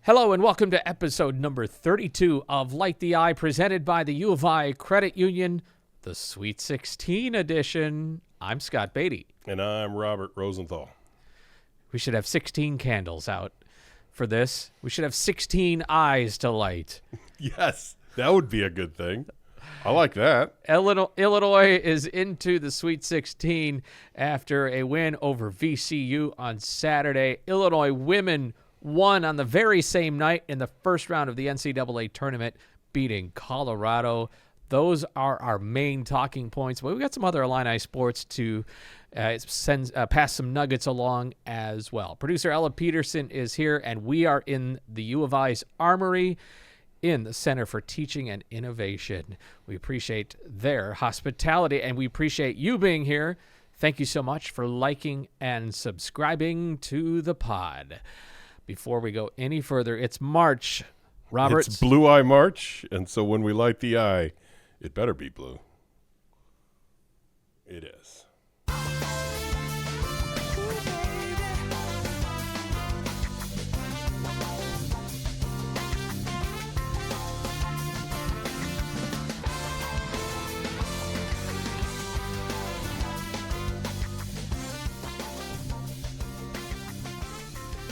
Hello and welcome to episode number 32 of Light the Eye, presented by the U of I Credit Union, the Sweet 16 edition. I'm Scott Beatty. And I'm Robert Rosenthal. We should have 16 candles out for this. We should have 16 eyes to light. Yes, that would be a good thing. I like that. Illinois is into the Sweet 16 after a win over VCU on Saturday. Illinois women won on the very same night in the first round of the NCAA tournament, beating Colorado. Those are our main talking points. But we've got some other Illini sports to pass some nuggets along as well. Producer Ella Peterson is here, and we are in the U of I's Armory in the Center for Teaching and Innovation. We appreciate their hospitality, and we appreciate you being here. Thank you so much for liking and subscribing to the pod. Before we go any further, it's March. Robert, it's Blue Eye March, and so when we light the eye, it better be blue. It is.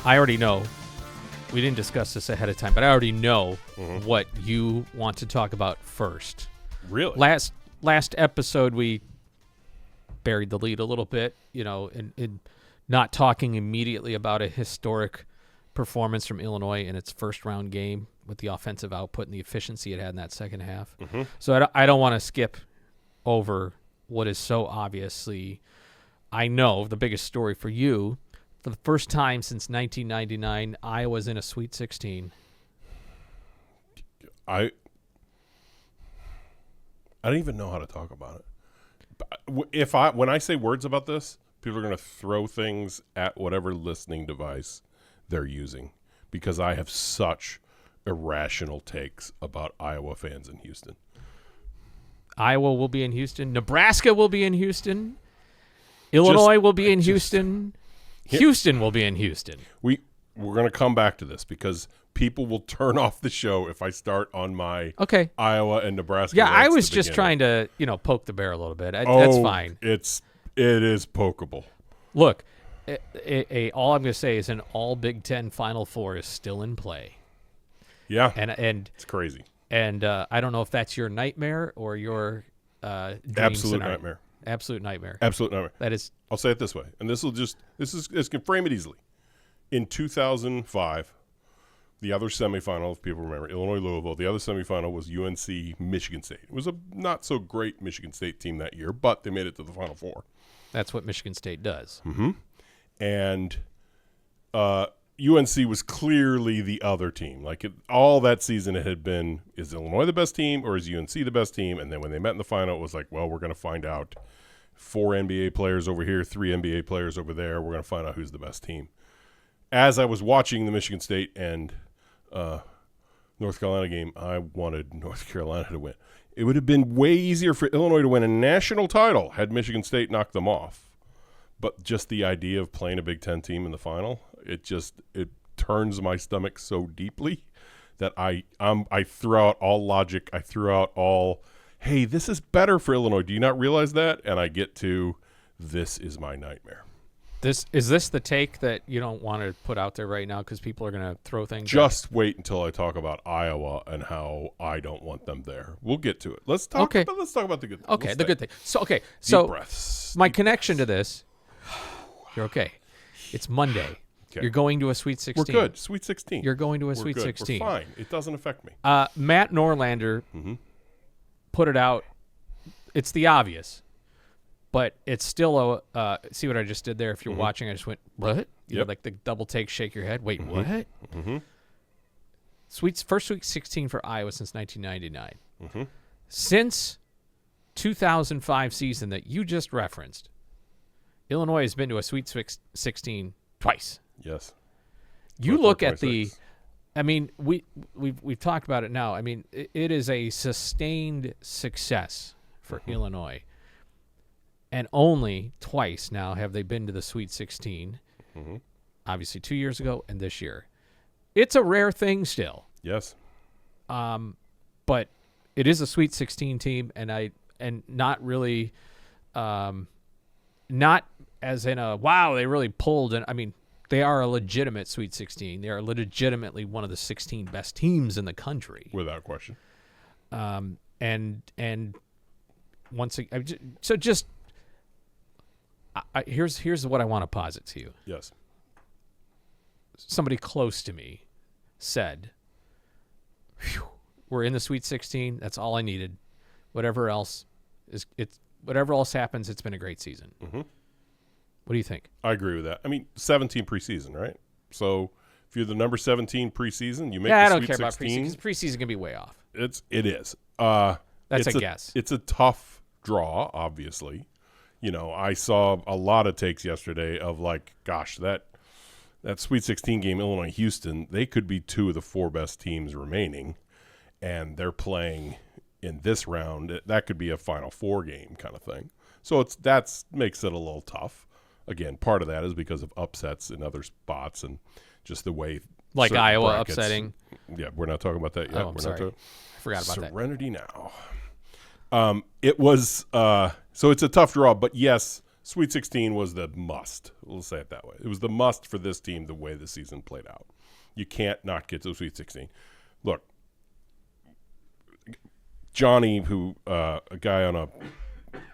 I already know. We didn't discuss this ahead of time, but I already know what you want to talk about first. Really? Last episode, we buried the lead a little bit, in not talking immediately about a historic performance from Illinois in its first round game with the offensive output and the efficiency it had in that second half. Mm-hmm. So I don't want to skip over what is so obviously, I know, the biggest story for you. For the first time since 1999, Iowa's in a Sweet 16. I don't even know how to talk about it. When I say words about this, people are going to throw things at whatever listening device they're using because I have such irrational takes about Iowa fans in Houston. Iowa will be in Houston. Nebraska will be in Houston. Illinois will be in Houston. Houston will be in Houston. We're going to come back to this because people will turn off the show if I start on my Iowa and Nebraska. Yeah, I was just trying to, poke the bear a little bit. That's fine. It is pokeable. Look, all I'm going to say is an all Big Ten Final Four is still in play. Yeah, and it's crazy. And I don't know if that's your nightmare or your dream absolute scenario. nightmare. Absolute nightmare. Absolute nightmare. That is. I'll say it this way, and this can frame it easily. In 2005, the other semifinal, if people remember, Illinois-Louisville, the other semifinal was UNC-Michigan State. It was a not-so-great Michigan State team that year, but they made it to the Final Four. That's what Michigan State does. Mm-hmm. And UNC was clearly the other team. All that season it had been, is Illinois the best team or is UNC the best team? And then when they met in the final, it was like, well, we're going to find out. 4 NBA players over here, 3 NBA players over there. We're going to find out who's the best team. As I was watching the Michigan State and North Carolina game, I wanted North Carolina to win. It would have been way easier for Illinois to win a national title had Michigan State knocked them off. But just the idea of playing a Big Ten team in the final, it turns my stomach so deeply that I threw out all logic. I threw out all, hey, this is better for Illinois. Do you not realize that? And I get to, this is my nightmare. Is this the take that you don't want to put out there right now because people are going to throw things Just wait until I talk about Iowa and how I don't want them there. We'll get to it. Let's talk about the good thing. Okay, the good thing. Deep So breaths. My connection to this, you're okay. It's Monday. Okay. You're going to a Sweet 16. We're good. Sweet 16. You're going to a Sweet 16. We're fine. It doesn't affect me. Matt Norlander put it out. It's the obvious, but it's still a see what I just did there? If you're watching, I just went, what? You know, like the double take, shake your head. Wait, what? Mm-hmm. First Sweet 16 for Iowa since 1999. Mm-hmm. Since 2005 season that you just referenced, Illinois has been to a Sweet 16 twice. Yes. You look at the – I mean, we've talked about it now. I mean, it is a sustained success for Illinois. And only twice now have they been to the Sweet 16. Obviously 2 years ago and this year. It's a rare thing still. Yes. But it is a Sweet 16 team, and not really, not as in a wow, they really pulled. And I mean, they are a legitimate Sweet 16. They are legitimately one of the 16 best teams in the country, Without question. And once again, so just here's what I want to posit to you. Yes. Somebody close to me said, "Phew, we're in the Sweet 16. That's all I needed. Whatever else happens, it's been a great season." Mm-hmm. What do you think? I agree with that. I mean, 17 preseason, right? So if you're the number 17 preseason, you make the I don't Sweet care 16. about preseason. Preseason can be way off. It is. That's a guess. It's a tough draw, obviously. You know, I saw a lot of takes yesterday of like, gosh, that Sweet 16 game, Illinois-Houston, they could be two of the four best teams remaining, and they're playing in this round. That could be a Final Four game kind of thing. So that makes it a little tough. Again, part of that is because of upsets in other spots and just the way like Iowa brackets, upsetting. Yeah, we're not talking about that yet. Oh, I'm sorry. I forgot about that. Serenity now. It was so it's a tough draw, but yes, Sweet 16 was the must. We'll say it that way. It was the must for this team the way the season played out. You can't not get to the Sweet 16. Look, Johnny, who a guy on a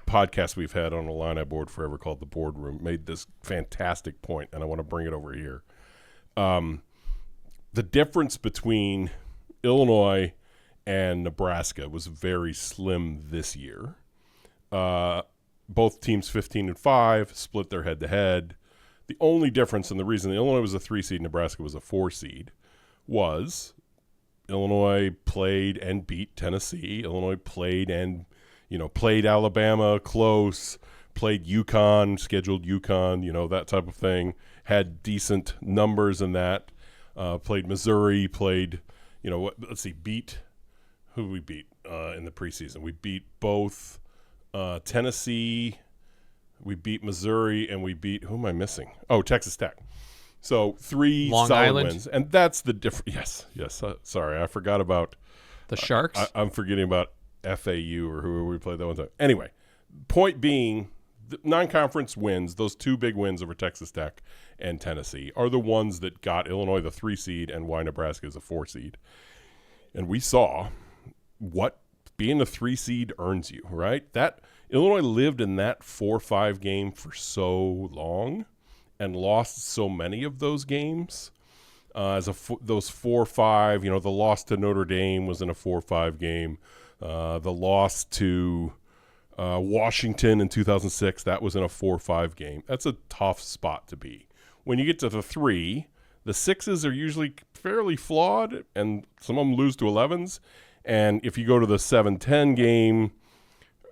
podcast we've had on Illini board forever called The Boardroom, made this fantastic point, and I want to bring it over here. The difference between Illinois and Nebraska was very slim this year. Both teams 15-5, split their head-to-head. The only difference, and the reason Illinois was a 3 seed, Nebraska was a 4 seed, was Illinois played and beat Tennessee. Illinois played and played Alabama close, played UConn, scheduled UConn, that type of thing. Had decent numbers in that. Played Missouri, beat who we beat in the preseason. We beat both Tennessee, we beat Missouri, and we beat, who am I missing? Oh, Texas Tech. So 3 Long solid Island wins. And that's the difference. Yes. Sorry, I forgot about the Sharks. I'm forgetting about FAU or whoever we played that one time. Anyway, point being, the non-conference wins, those 2 big wins over Texas Tech and Tennessee, are the ones that got Illinois the 3 seed and why Nebraska is a 4 seed. And we saw what being a 3 seed earns you, right? That Illinois lived in that 4-5 game for so long and lost so many of those games. Those 4-5, the loss to Notre Dame was in a 4-5 game. The loss to Washington in 2006, that was in a 4-5 game. That's a tough spot to be. When you get to the 3, the 6s are usually fairly flawed, and some of them lose to 11s. And if you go to the 7-10 game,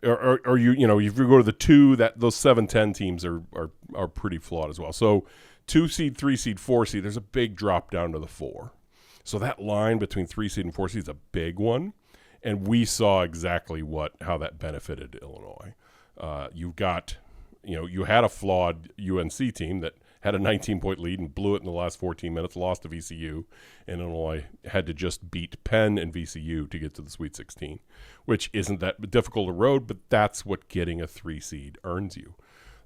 or if you go to the 2, those 7-10 teams are pretty flawed as well. So 2 seed, 3 seed, 4 seed, there's a big drop down to the 4. So that line between 3 seed and 4 seed is a big one. And we saw exactly how that benefited Illinois. You had a flawed UNC team that had a 19-point lead and blew it in the last 14 minutes, lost to VCU, and Illinois had to just beat Penn and VCU to get to the Sweet 16, which isn't that difficult a road, but that's what getting a 3 seed earns you.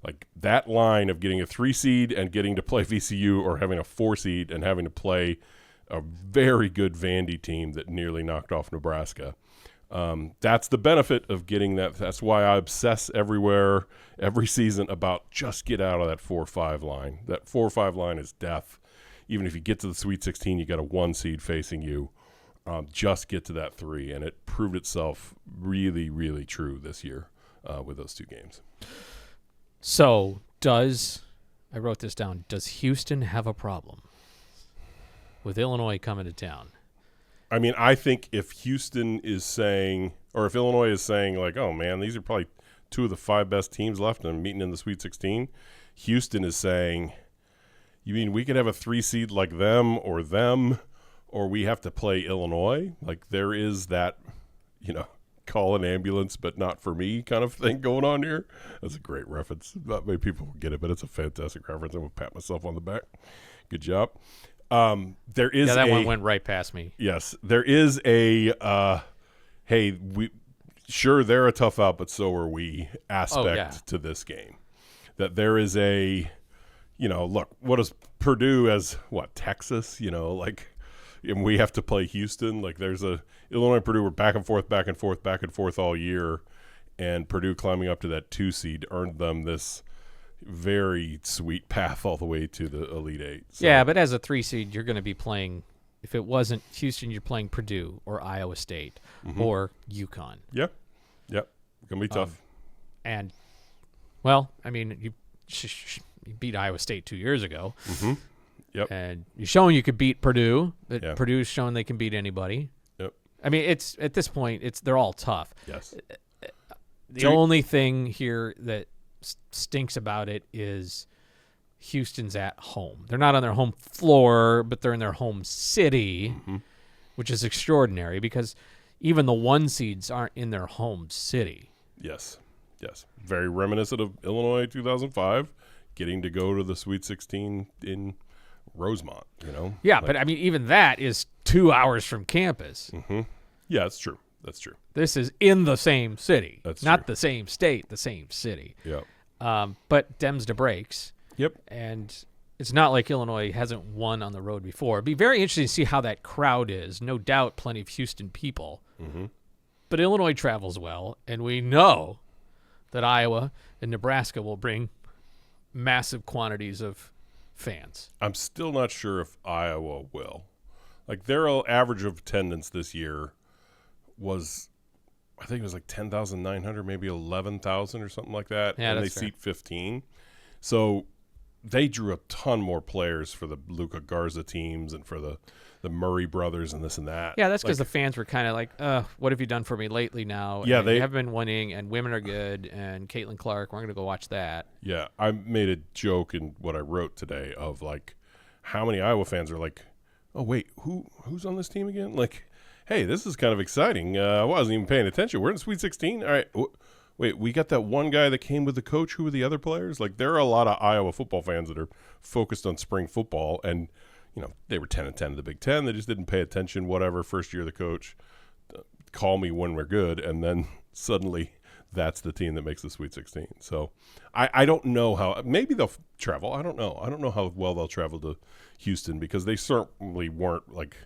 Like that line of getting a 3 seed and getting to play VCU, or having a 4 seed and having to play a very good Vandy team that nearly knocked off Nebraska. That's the benefit of getting that. That's why I obsess everywhere, every season, about just get out of that 4-5 line. That 4-5 line is death. Even if you get to the Sweet 16, you got a 1 seed facing you. Just get to that 3, and it proved itself really, really true this year with those 2 games. So I wrote this down, does Houston have a problem with Illinois coming to town? I mean, I think if Houston is saying, or if Illinois is saying, like, oh, man, these are probably 2 of the 5 best teams left and meeting in the Sweet 16, Houston is saying, you mean we could have a 3 seed like them, or we have to play Illinois? Like, there is that, call an ambulance, but not for me kind of thing going on here. That's a great reference. Not many people will get it, but it's a fantastic reference. I'm going to pat myself on the back. Good job. There is that one went right past me. Yes, there is a hey, sure they're a tough out, but so are we aspect to this game. That there is a, look, what is Purdue as Texas? And we have to play Houston. Like there's a Illinois and Purdue were back and forth all year, and Purdue climbing up to that 2 seed earned them this very sweet path all the way to the Elite Eight. So. Yeah, but as a 3 seed, you're going to be playing. If it wasn't Houston, you're playing Purdue or Iowa State or UConn. Yep, gonna be tough. And well, I mean, you beat Iowa State 2 years ago. Yep. And you're showing you could beat Purdue, but Purdue's showing they can beat anybody. Yep. I mean, it's at this point, they're all tough. Yes. The only thing here that stinks about it is Houston's at home. They're not on their home floor, but they're in their home city, which is extraordinary because even the 1 seeds aren't in their home city. Yes. Very reminiscent of Illinois 2005, getting to go to the Sweet 16 in Rosemont, Yeah, but I mean, even that is 2 hours from campus. Yeah, that's true. This is in the same city. That's not true. the same state, the same city. Yep. But Dems to breaks. Yep. And it's not like Illinois hasn't won on the road before. It'd be very interesting to see how that crowd is. No doubt plenty of Houston people. But Illinois travels well, and we know that Iowa and Nebraska will bring massive quantities of fans. I'm still not sure if Iowa will. Like their average of attendance this year was, I think it was like 10,900, maybe 11,000 or something like that. Yeah, and that's they fair. seat 15. So they drew a ton more players for the Luka Garza teams and for the Murray brothers and this and that. Yeah, that's because the fans were kind of like, what have you done for me lately now? Yeah, and they have been winning, and women are good, and Caitlin Clark, we're going to go watch that. Yeah, I made a joke in what I wrote today of like how many Iowa fans are like, oh, wait, who's on this team again? Like, hey, this is kind of exciting. I wasn't even paying attention. We're in Sweet 16? All right. Wait, we got that one guy that came with the coach. Who were the other players? Like, there are a lot of Iowa football fans that are focused on spring football, and they were 10-10 in the Big Ten. They just didn't pay attention. Whatever. First year of the coach, call me when we're good, and then suddenly that's the team that makes the Sweet 16. So I don't know how. Maybe they'll travel. I don't know. I don't know how well they'll travel to Houston because they certainly weren't like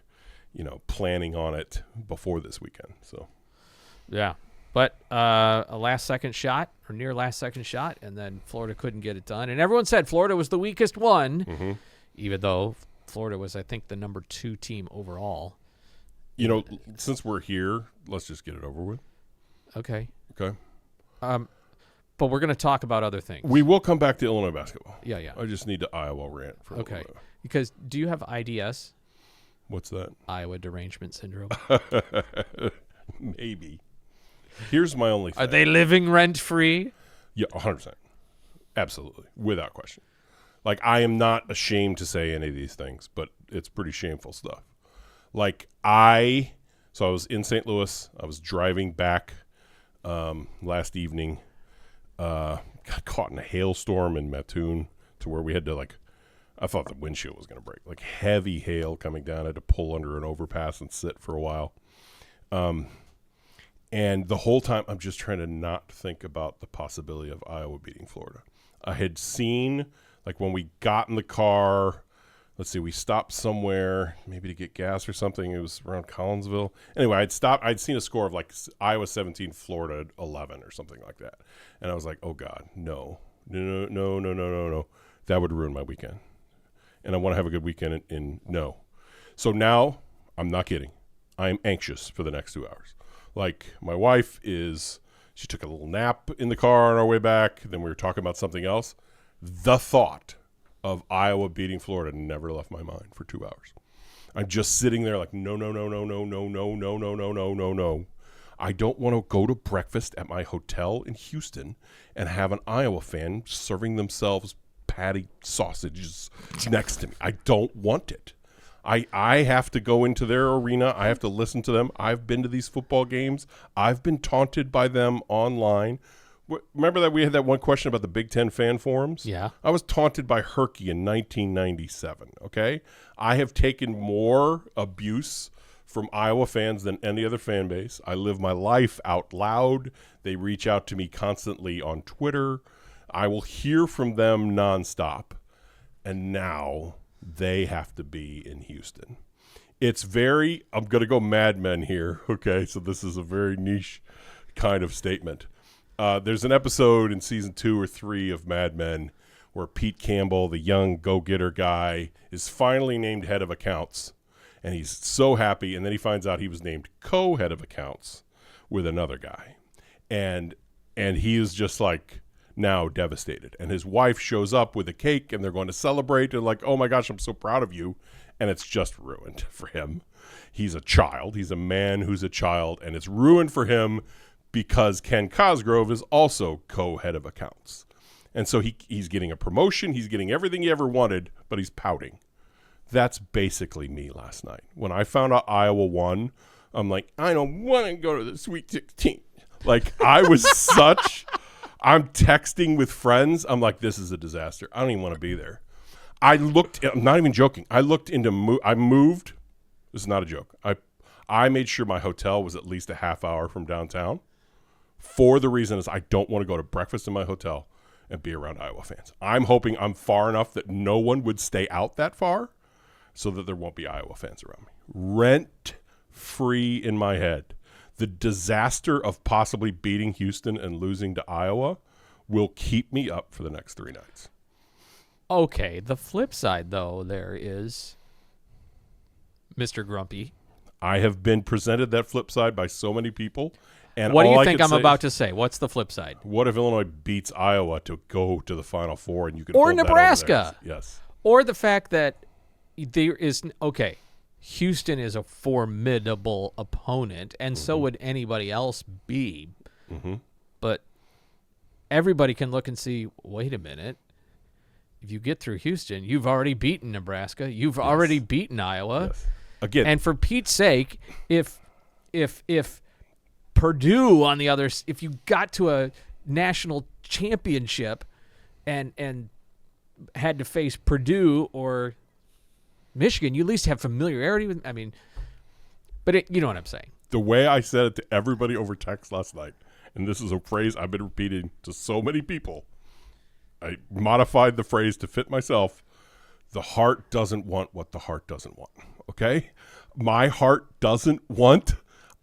planning on it before this weekend. So yeah. But a last-second shot or near last-second shot, and then Florida couldn't get it done. And everyone said Florida was the weakest one, even though Florida was, I think, the number 2 team overall. Since we're here, let's just get it over with. Okay. Okay. But we're going to talk about other things. We will come back to Illinois basketball. Yeah. I just need to Iowa rant for a little bit. Because do you have IDS? What's that? Iowa Derangement Syndrome. Maybe. Here's my only thing. Are they living rent-free? Yeah, 100%. Absolutely. Without question. Like, I am not ashamed to say any of these things, but it's pretty shameful stuff. Like, I was in St. Louis. I was driving back last evening. Got caught in a hailstorm in Mattoon to where we had to, I thought the windshield was going to break. Like, heavy hail coming down. I had to pull under an overpass and sit for a while. And the whole time, I'm just trying to not think about the possibility of Iowa beating Florida. I had seen, when we got in the car, let's see, we stopped somewhere, maybe to get gas or something. It was around Collinsville. Anyway, I'd seen a score of Iowa 17, Florida 11 or something like that. And I was like, oh, God, no. That would ruin my weekend. And I want to have a good weekend in no. So now, I'm not kidding. I am anxious for the next 2 hours. My wife she took a little nap in the car on our way back. Then we were talking about something else. The thought of Iowa beating Florida never left my mind for 2 hours. I'm just sitting there no. I don't want to go to breakfast at my hotel in Houston and have an Iowa fan serving themselves patty sausages next to me. I don't want it. I have to go into their arena. I have to listen to them. I've been to these football games. I've been taunted by them online. remember that we had that one question about the Big Ten fan forums? Yeah. I was taunted by Herky in 1997, okay? I have taken more abuse from Iowa fans than any other fan base. I live my life out loud. They reach out to me constantly on Twitter. I will hear from them nonstop. And now they have to be in Houston. It's very, I'm going to go Mad Men here, okay? So this is a very niche kind of statement. There's an episode in season 2 or 3 of Mad Men where Pete Campbell, the young go-getter guy, is finally named head of accounts. And he's so happy, and then he finds out he was named co-head of accounts with another guy. And he is just like now devastated. And his wife shows up with a cake, and they're going to celebrate, and like, oh my gosh, I'm so proud of you. And it's just ruined for him. He's a child. He's a man who's a child, and it's ruined for him because Ken Cosgrove is also co-head of accounts. And so he's getting a promotion. He's getting everything he ever wanted, but he's pouting. That's basically me last night. When I found out Iowa won, I'm like, I don't want to go to the Sweet 16. Like, I was I'm texting with friends. I'm like, this is a disaster. I don't even want to be there. I'm not even joking. I moved. This is not a joke. I made sure my hotel was at least a half hour from downtown for the reason is I don't want to go to breakfast in my hotel and be around Iowa fans. I'm hoping I'm far enough that no one would stay out that far so that there won't be Iowa fans around me. Rent free in my head. The disaster of possibly beating Houston and losing to Iowa will keep me up for the next 3 nights. Okay, the flip side, though, there is Mr. Grumpy. I have been presented that flip side by so many people. And what do you think I'm about to say? What's the flip side? What if Illinois beats Iowa to go to the Final Four and you can or hold Nebraska? That over there? Yes. Or the fact that there is Houston is a formidable opponent, and so would anybody else be. Mm-hmm. But everybody can look and see, wait a minute. If you get through Houston, you've already beaten Nebraska. You've already beaten Iowa. Yes. Again, and for Pete's sake, if Purdue on the other, if you got to a national championship and had to face Purdue or Michigan, you at least have familiarity with. I mean, but you know what I'm saying. The way I said it to everybody over text last night, and this is a phrase I've been repeating to so many people. I modified the phrase to fit myself. The heart doesn't want what the heart doesn't want. Okay? My heart doesn't want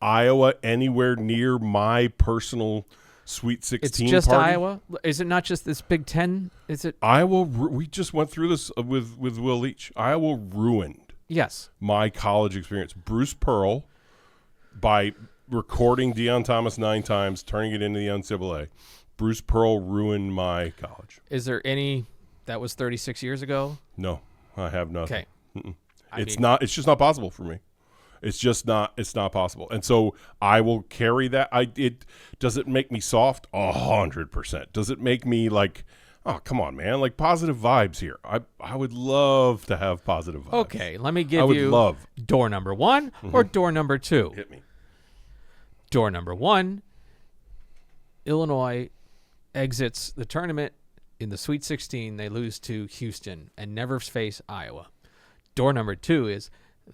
Iowa anywhere near my personal Sweet 16 It's just party. Iowa? Is it not just this Big Ten? Is it? Iowa, we just went through this with Will Leach. Iowa ruined my college experience. Bruce Pearl, by recording Deion Thomas 9 times, turning it into the NCAA, Bruce Pearl ruined my college. Is there any that was 36 years ago? No, I have nothing. Okay. It's just not possible for me. It's not possible. And so I will carry that. Does it make me soft? 100%. Does it make me like, oh, come on, man, like positive vibes here. I would love to have positive vibes. Okay, let me give you door number 1 or door number 2. Hit me. Door number 1, Illinois exits the tournament in the Sweet 16. They lose to Houston and never face Iowa. Door number 2 is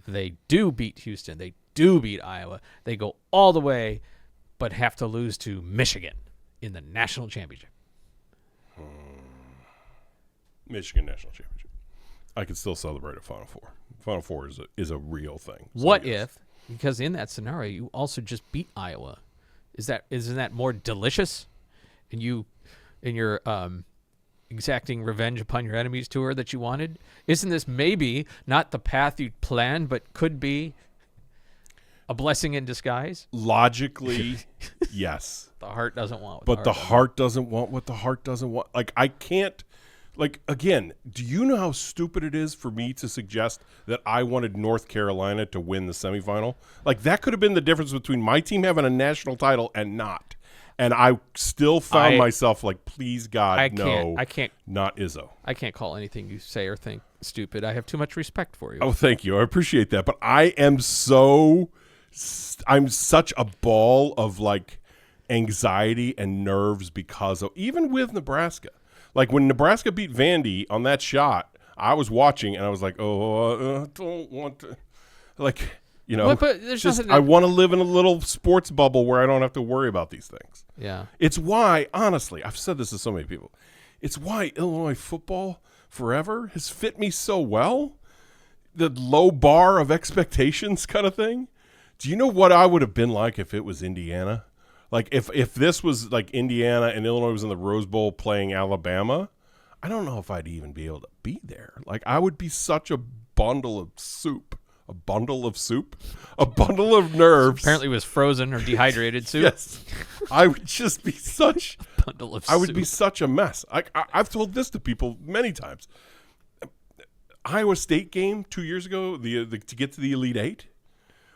they do beat Houston. They do beat Iowa. They go all the way, but have to lose to Michigan in the national championship. Michigan national championship. I could still celebrate a Final Four. Final Four is a real thing. So what if, because in that scenario, you also just beat Iowa? Isn't that more delicious? And you, in your exacting revenge upon your enemies tour that you wanted? Isn't this maybe not the path you planned, but could be a blessing in disguise? Logically, yes. The heart doesn't want what the heart doesn't want what the heart doesn't want. Like, I can't, like, again, do you know how stupid it is for me to suggest that I wanted North Carolina to win the semifinal? Like, that could have been the difference between my team having a national title and not. And I still found myself like, please, God, I can't, not Izzo. I can't call anything you say or think stupid. I have too much respect for you. Oh, thank you. I appreciate that. But I'm such a ball of like anxiety and nerves because of, even with Nebraska. Like when Nebraska beat Vandy on that shot, I was watching and I was like, I don't want to. Like, you know, but there's just, nothing I want to live in a little sports bubble where I don't have to worry about these things. Yeah. It's why, honestly, I've said this to so many people. It's why Illinois football forever has fit me so well. The low bar of expectations kind of thing. Do you know what I would have been like if it was Indiana? Like if this was like Indiana and Illinois was in the Rose Bowl playing Alabama, I don't know if I'd even be able to be there. Like I would be such a bundle of soup. A bundle of soup? A bundle of nerves. Apparently it was frozen or dehydrated soup. Yes. I would just be such a bundle of soup. I would be such a mess. I've told this to people many times. Iowa State game 2 years ago, the to get to the Elite Eight,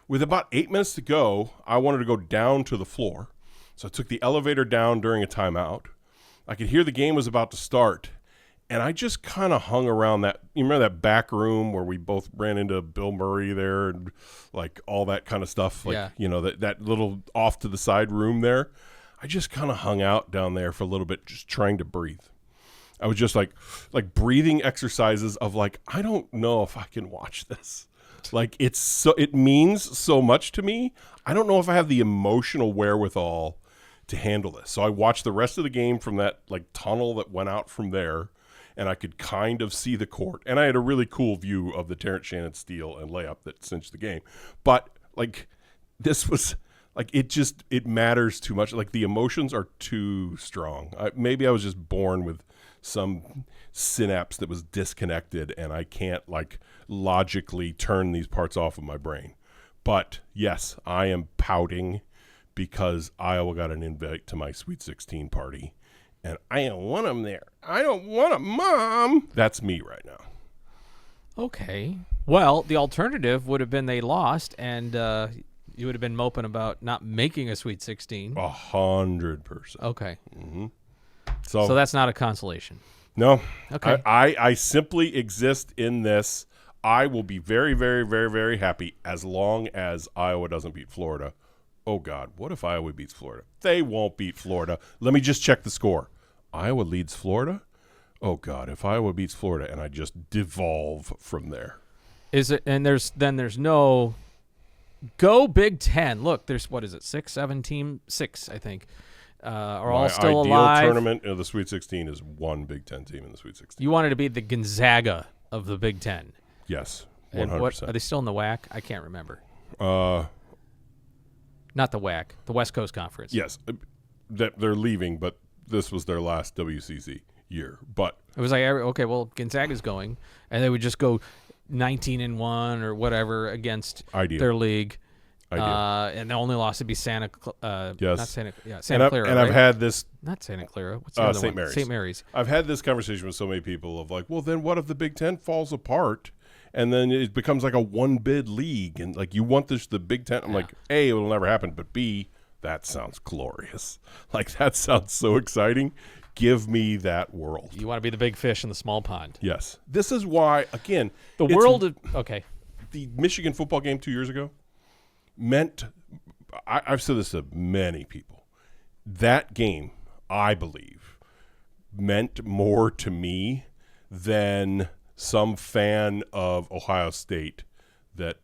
with about 8 minutes to go, I wanted to go down to the floor. So I took the elevator down during a timeout. I could hear the game was about to start, and I just kind of hung around that. You remember that back room where we both ran into Bill Murray there and like all that kind of stuff? Like, yeah. You know, that little off to the side room there. I just kind of hung out down there for a little bit, just trying to breathe. I was just like breathing exercises of like, I don't know if I can watch this. Like it means so much to me. I don't know if I have the emotional wherewithal to handle this. So I watched the rest of the game from that like tunnel that went out from there, and I could kind of see the court. And I had a really cool view of the Terrence Shannon steal and layup that cinched the game. But like this was like it matters too much. Like the emotions are too strong. Maybe I was just born with some synapse that was disconnected and I can't like logically turn these parts off of my brain. But yes, I am pouting because Iowa got an invite to my Sweet 16 party and I don't want them there. I don't want them, Mom. That's me right now. Okay. Well, the alternative would have been they lost and you would have been moping about not making a Sweet 16. 100%. Okay. Mm-hmm. So that's not a consolation. No. Okay. I simply exist in this. I will be very, very, very, very happy as long as Iowa doesn't beat Florida. Oh, God, what if Iowa beats Florida? They won't beat Florida. Let me just check the score. Iowa leads Florida? Oh, God, if Iowa beats Florida, and I just devolve from there. Is it? And there's no go Big Ten. Look, there's, what is it, 6, I think, are all still alive. My ideal tournament of the Sweet 16 is one Big Ten team in the Sweet 16. You wanted to be the Gonzaga of the Big Ten. Yes, 100%. And what, are they still in the WAC? I can't remember. Not the WAC, the West Coast Conference. Yes, they're leaving, but this was their last WCC year. But it was like, okay, well, Gonzaga's going, and they would just go 19-1 or whatever against their league. And the only loss would be Santa Clara. And I've had this. Not Santa Clara. What's the other St. one? Mary's. St. Mary's. I've had this conversation with so many people of like, well, then what if the Big Ten falls apart and then it becomes like a one-bid league and like you want the Big Ten? I'm like, A, it will never happen, but B, that sounds glorious. Like that sounds so exciting. Give me that world. You want to be the big fish in the small pond. Yes. This is why, again, the world of the Michigan football game 2 years ago meant, I've said this to many people, that game, I believe, meant more to me than some fan of Ohio State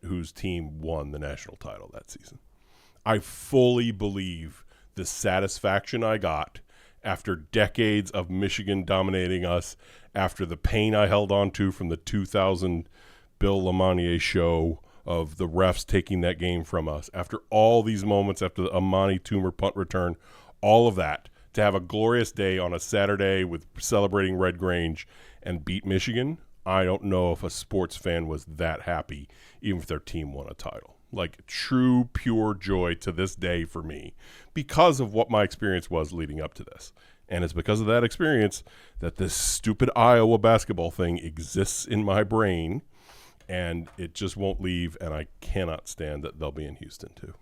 whose team won the national title that season. I fully believe the satisfaction I got after decades of Michigan dominating us, after the pain I held on to from the 2000 Bill Lamonier show of the refs taking that game from us, after all these moments, after the Amani Toomer punt return, all of that, to have a glorious day on a Saturday with celebrating Red Grange and beat Michigan, I don't know if a sports fan was that happy, even if their team won a title. Like true, pure joy to this day for me because of what my experience was leading up to this. And it's because of that experience that this stupid Iowa basketball thing exists in my brain, and it just won't leave, and I cannot stand that they'll be in Houston too.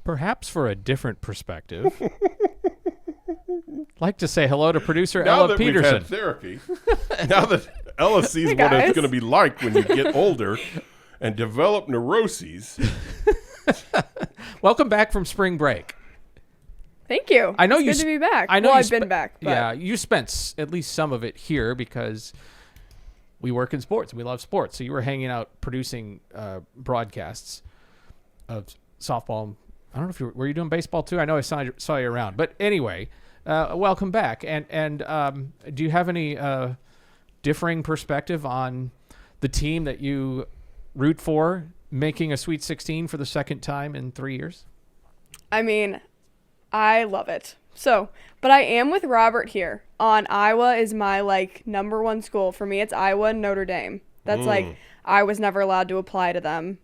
Perhaps for a different perspective, like to say hello to producer Ella Peterson. Now that we've had therapy, now that Ella sees what it's going to be like when you get older and develop neuroses. Welcome back from spring break. Thank you. I know it's good to be back. I know I've been back. But. Yeah, you spent at least some of it here because we work in sports. We love sports. So you were hanging out producing broadcasts of softball. I don't know if were you doing baseball too? I know I saw you around. But anyway, welcome back. And do you have any differing perspective on the team that you root for making a Sweet 16 for the second time in 3 years? I mean, I love it. So, but I am with Robert here on Iowa is my number one school. For me, it's Iowa and Notre Dame. That's I was never allowed to apply to them.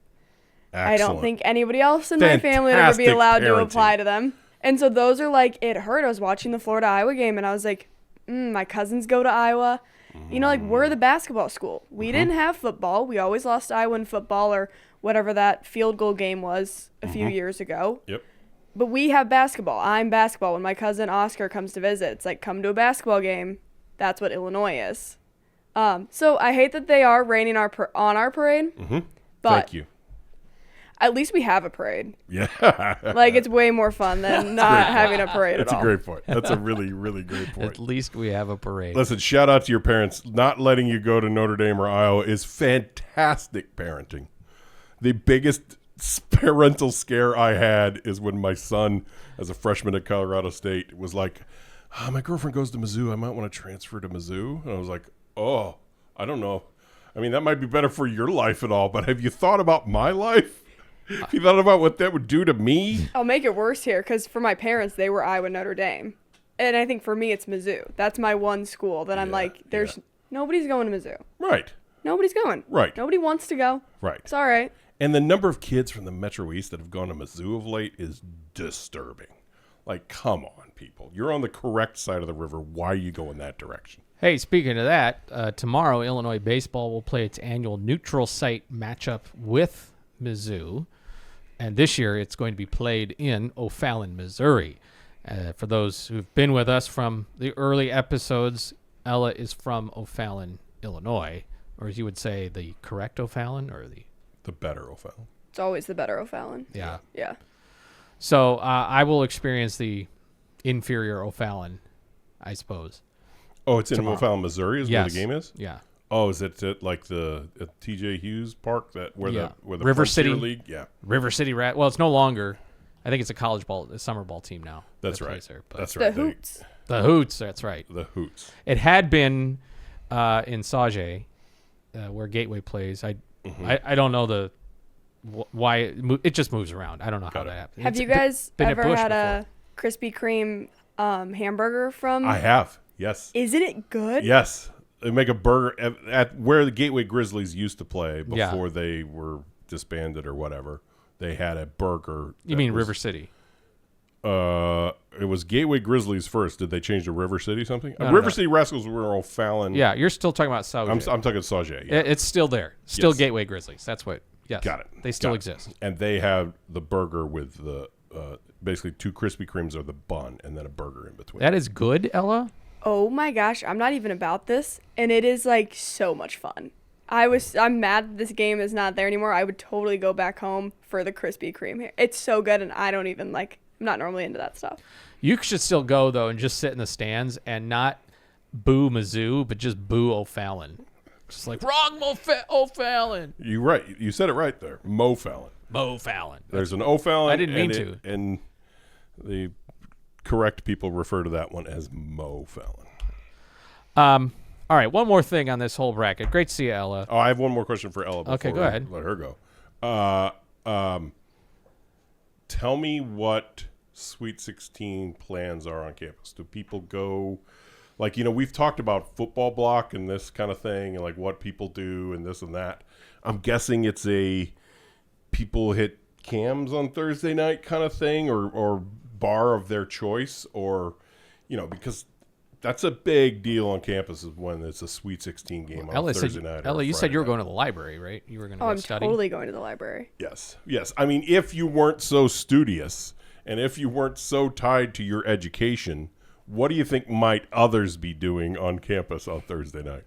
Excellent. I don't think anybody else in my family would ever be allowed to apply to them. And so those are it hurt. I was watching the Florida-Iowa game and I was like, my cousins go to Iowa. You know, we're the basketball school. We didn't have football. We always lost Iowa in football or whatever that field goal game was a few years ago. Yep. But we have basketball. I'm basketball. When my cousin Oscar comes to visit, it's come to a basketball game. That's what Illinois is. So I hate that they are raining on our parade. But Thank you. At least we have a parade. Yeah. It's way more fun than not having a parade That's at all. a great point. That's a really, really great point. At least we have a parade. Listen, shout out to your parents. Not letting you go to Notre Dame or Iowa is fantastic parenting. The biggest parental scare I had is when my son, as a freshman at Colorado State, was like, my girlfriend goes to Mizzou. I might want to transfer to Mizzou. And I was like, oh, I don't know. I mean, that might be better for your life and all, but have you thought about my life? Have you thought about what that would do to me? I'll make it worse here because for my parents, they were Iowa Notre Dame. And I think for me, it's Mizzou. That's my one school that I'm nobody's going to Mizzou. Right. Nobody's going. Right. Nobody wants to go. Right. It's all right. And the number of kids from the Metro East that have gone to Mizzou of late is disturbing. Come on, people. You're on the correct side of the river. Why are you going that direction? Hey, speaking of that, tomorrow Illinois baseball will play its annual neutral site matchup with Mizzou. And this year it's going to be played in O'Fallon, Missouri. For those who've been with us from the early episodes, Ella is from O'Fallon, Illinois. Or as you would say, the correct O'Fallon or the better O'Fallon. It's always the better O'Fallon. Yeah. Yeah. So I will experience the inferior O'Fallon, I suppose. Oh, it's in tomorrow. O'Fallon, Missouri is where the game is? Yeah. Oh, is it at the T.J. Hughes Park where the River City League? Yeah. River City Rat. Well, it's no longer. I think it's a summer ball team now. That's right. That's right. The Hoots. The Hoots. That's right. The Hoots. It had been in Sauget, where Gateway plays. I don't know why it just moves around. I don't know how that happens. Have you guys ever had a Krispy Kreme hamburger from? I have. Yes. Isn't it good? Yes. They make a burger at where the Gateway Grizzlies used to play before they were disbanded or whatever. They had a burger. You mean River City? It was Gateway Grizzlies first. Did they change to River City something? No, River City Rascals were O'Fallon. Yeah, you're still talking about Sauget. I'm talking Sauget. Yeah. It's still there. Still Gateway Grizzlies. That's what. Yes. Got it. They still exist. And they have the burger with the basically 2 Krispy Kremes or the bun and then a burger in between. That is good, Ella. Oh my gosh, I'm not even about this, and it is so much fun. I'm mad that this game is not there anymore. I would totally go back home for the Krispy Kreme here. It's so good, and I don't even I'm not normally into that stuff. You should still go though and just sit in the stands and not boo Mizzou, but just boo O'Fallon. Just wrong O'Fallon. You're right. You said it right there. O'Fallon. O'Fallon. There's an O'Fallon. I didn't mean to. And the correct people refer to that one as O'Fallon. All right, one more thing on this whole bracket. Great to see you, Ella. Oh, I have one more question for Ella before okay, go ahead. Let her go. Tell me what Sweet 16 plans are on campus. Do people go, we've talked about football block and this kind of thing and what people do and this and that. I'm guessing it's people hit cams on Thursday night kind of thing or bar of their choice or, because that's a big deal on campus when it's a Sweet 16 game on Thursday night. Ella, you said you were going to the library, right? You were going to study? I'm totally going to the library. Yes. I mean, if you weren't so studious and if you weren't so tied to your education, what do you think might others be doing on campus on Thursday night?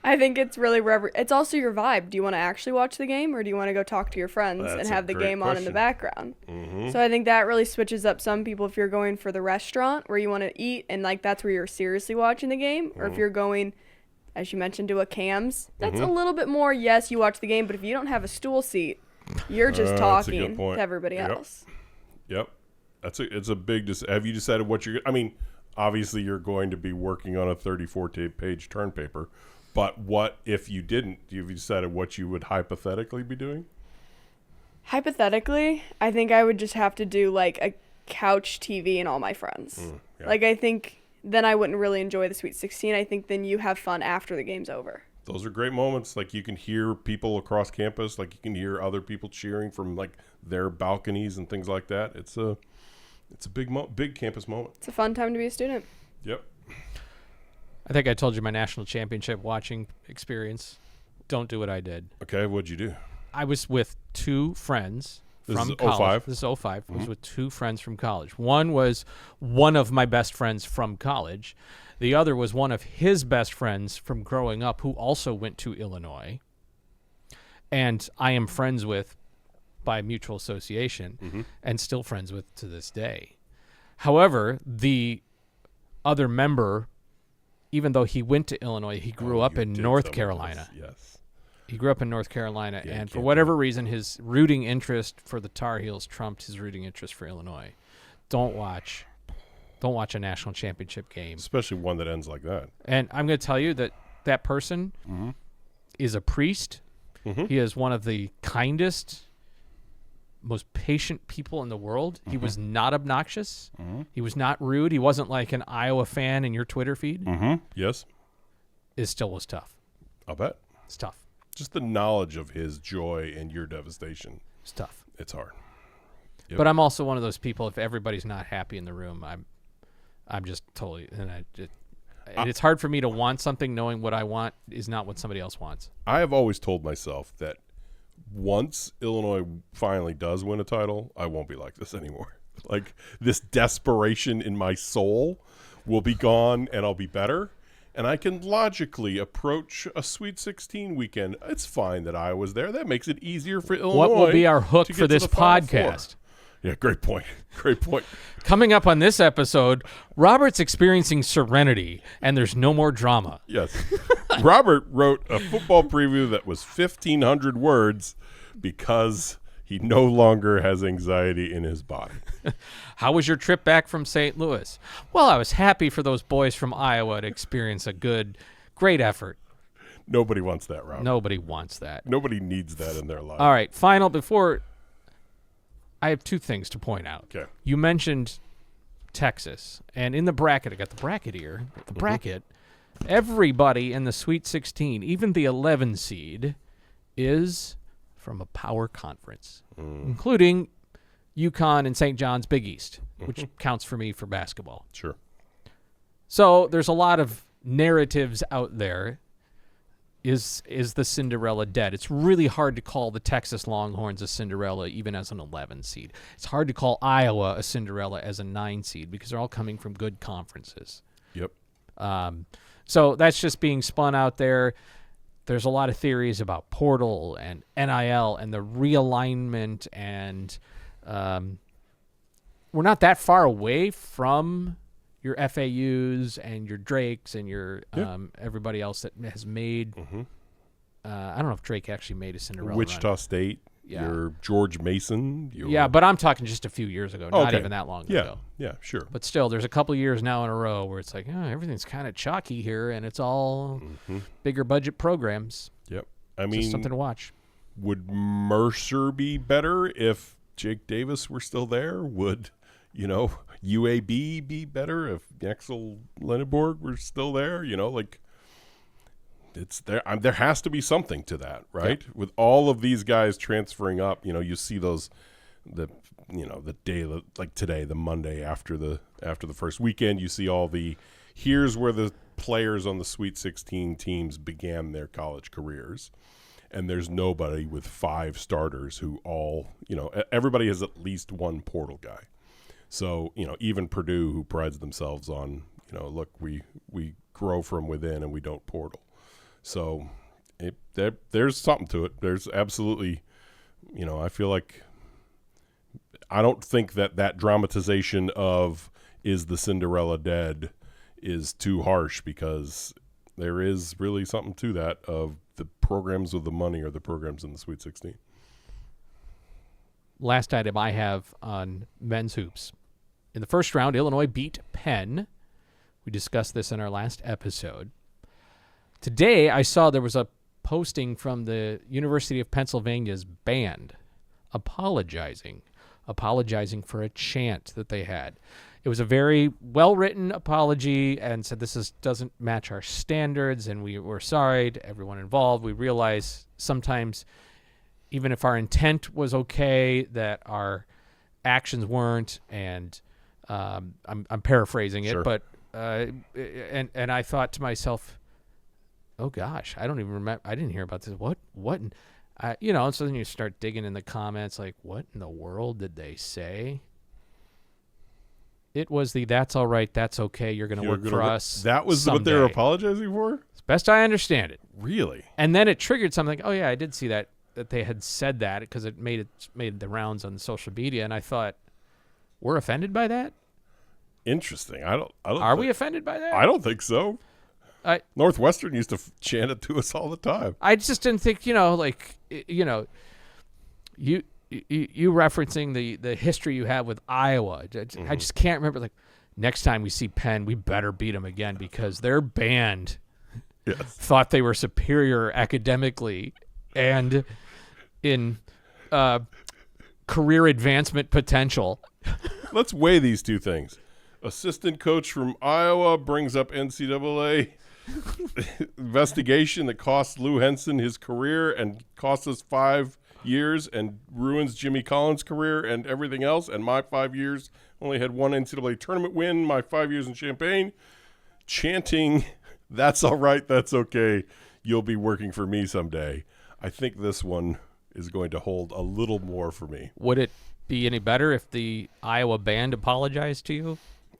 I think it's really wherever. It's also your vibe. Do you want to actually watch the game, or do you want to go talk to your friends and have the game on in the background? Mm-hmm. So I think that really switches up some people. If you're going for the restaurant where you want to eat and like that's where you're seriously watching the game, or if you're going, as you mentioned, to a Cam's, that's a little bit more. Yes, you watch the game, but if you don't have a stool seat, you're just talking to everybody else. Yep, it's a big. Have you decided what you're? I mean, obviously you're going to be working on a 34-page turn paper. But what if you didn't? Have you decided what you would hypothetically be doing? Hypothetically, I think I would just have to do like a couch TV and all my friends. Like I think then I wouldn't really enjoy the Sweet 16. I think then you have fun after the game's over. Those are great moments. Like you can hear people across campus. Like you can hear other people cheering from like their balconies and things like that. It's a big campus moment. It's a fun time to be a student. Yep. I think I told you my national championship watching experience. Don't do what I did. Okay, what'd you do? I was with two friends from college. 05? This is 05. I was with two friends from college. One was one of my best friends from college. The other was one of his best friends from growing up who also went to Illinois. And I am friends with by mutual association and still friends with to this day. However, the other member, even though he went to Illinois, he grew up in North Carolina. Yes. He grew up in North Carolina, and for whatever reason, his rooting interest for the Tar Heels trumped his rooting interest for Illinois. Don't watch a national championship game. Especially one that ends like that. And I'm going to tell you that person is a priest. He is one of the kindest, most patient people in the world. He was not obnoxious. He was not rude. He wasn't like an Iowa fan in your Twitter feed. Yes. It still was tough. I'll bet. It's tough. Just the knowledge of his joy and your devastation. It's tough. It's hard. Yep. But I'm also one of those people, if everybody's not happy in the room, I'm just totally, and it's hard for me to want something knowing what I want is not what somebody else wants. I have always told myself that once Illinois finally does win a title, I won't be like this anymore. Like this desperation in my soul will be gone and I'll be better. And I can logically approach a Sweet 16 weekend. It's fine that I was there. That makes it easier for Illinois. What will be our hook for this podcast? Yeah, great point. Great point. Coming up on this episode, Robert's experiencing serenity, and there's no more drama. Yes. Robert wrote a football preview that was 1,500 words because he no longer has anxiety in his body. How was your trip back from St. Louis? Well, I was happy for those boys from Iowa to experience a great effort. Nobody wants that, Robert. Nobody wants that. Nobody needs that in their life. All right, before I have two things to point out. Okay. You mentioned Texas, and in the bracket, I got the bracket here. The bracket, everybody in the Sweet 16, even the 11 seed, is from a power conference, including UConn and St. John's Big East, which counts for me for basketball. Sure. So there's a lot of narratives out there. Is the Cinderella dead? It's really hard to call the Texas Longhorns a Cinderella even as an 11 seed. It's hard to call Iowa a Cinderella as a 9 seed because they're all coming from good conferences. Yep. So that's just being spun out there. There's a lot of theories about portal and NIL and the realignment, and we're not that far away from your FAUs and your Drakes and your everybody else that has made. I don't know if Drake actually made a Cinderella Wichita run. State. Your George Mason. But I'm talking just a few years ago, not even that long ago. Yeah, sure. But still, there's a couple years now in a row where it's like, everything's kind of chalky here, and it's all bigger budget programs. Yep. I mean, just something to watch. Would Mercer be better if Jake Davis were still there? Would, UAB be better if Axel Lenneborg were still there? It's there. There has to be something to that, right? Yep. With all of these guys transferring up, you see those, the day like today, the Monday after the first weekend, you see all the. Here's where the players on the Sweet 16 teams began their college careers, and there's nobody with 5 starters who all, everybody has at least one portal guy. So even Purdue, who prides themselves on, look, we grow from within and we don't portal. So there's something to it. There's absolutely, I feel like I don't think that dramatization of is the Cinderella dead is too harsh, because there is really something to that of the programs with the money or the programs in the Sweet 16. Last item I have on men's hoops. In the first round, Illinois beat Penn. We discussed this in our last episode. Today, I saw there was a posting from the University of Pennsylvania's band apologizing for a chant that they had. It was a very well-written apology and said this doesn't match our standards, and we're sorry to everyone involved. We realize sometimes, even if our intent was okay, that our actions weren't, and I'm paraphrasing it, sure. But and I thought to myself, oh gosh, I don't even remember. I didn't hear about this. What? And so then you start digging in the comments, like, what in the world did they say? It was that's all right, that's okay, you're going to work for us. That was someday. What they were apologizing for? As best I understand it. Really? And then it triggered something like, oh yeah, I did see that they had said that, because it made the rounds on social media, and I thought, we're offended by that? Interesting. Are we offended by that? I don't think so. Northwestern used to chant it to us all the time. I just didn't think, you referencing the history you have with Iowa. I just can't remember. Like, next time we see Penn, we better beat them again, because their band thought they were superior academically and in career advancement potential. Let's weigh these two things. Assistant coach from Iowa brings up NCAA investigation that cost Lou Henson his career and cost us 5 years and ruins Jimmy Collins' career and everything else. And my 5 years only had one NCAA tournament win. My 5 years in Champaign, chanting, "That's all right, that's okay. You'll be working for me someday." I think this one is going to hold a little more for me. Would it be any better if the Iowa band apologized to you?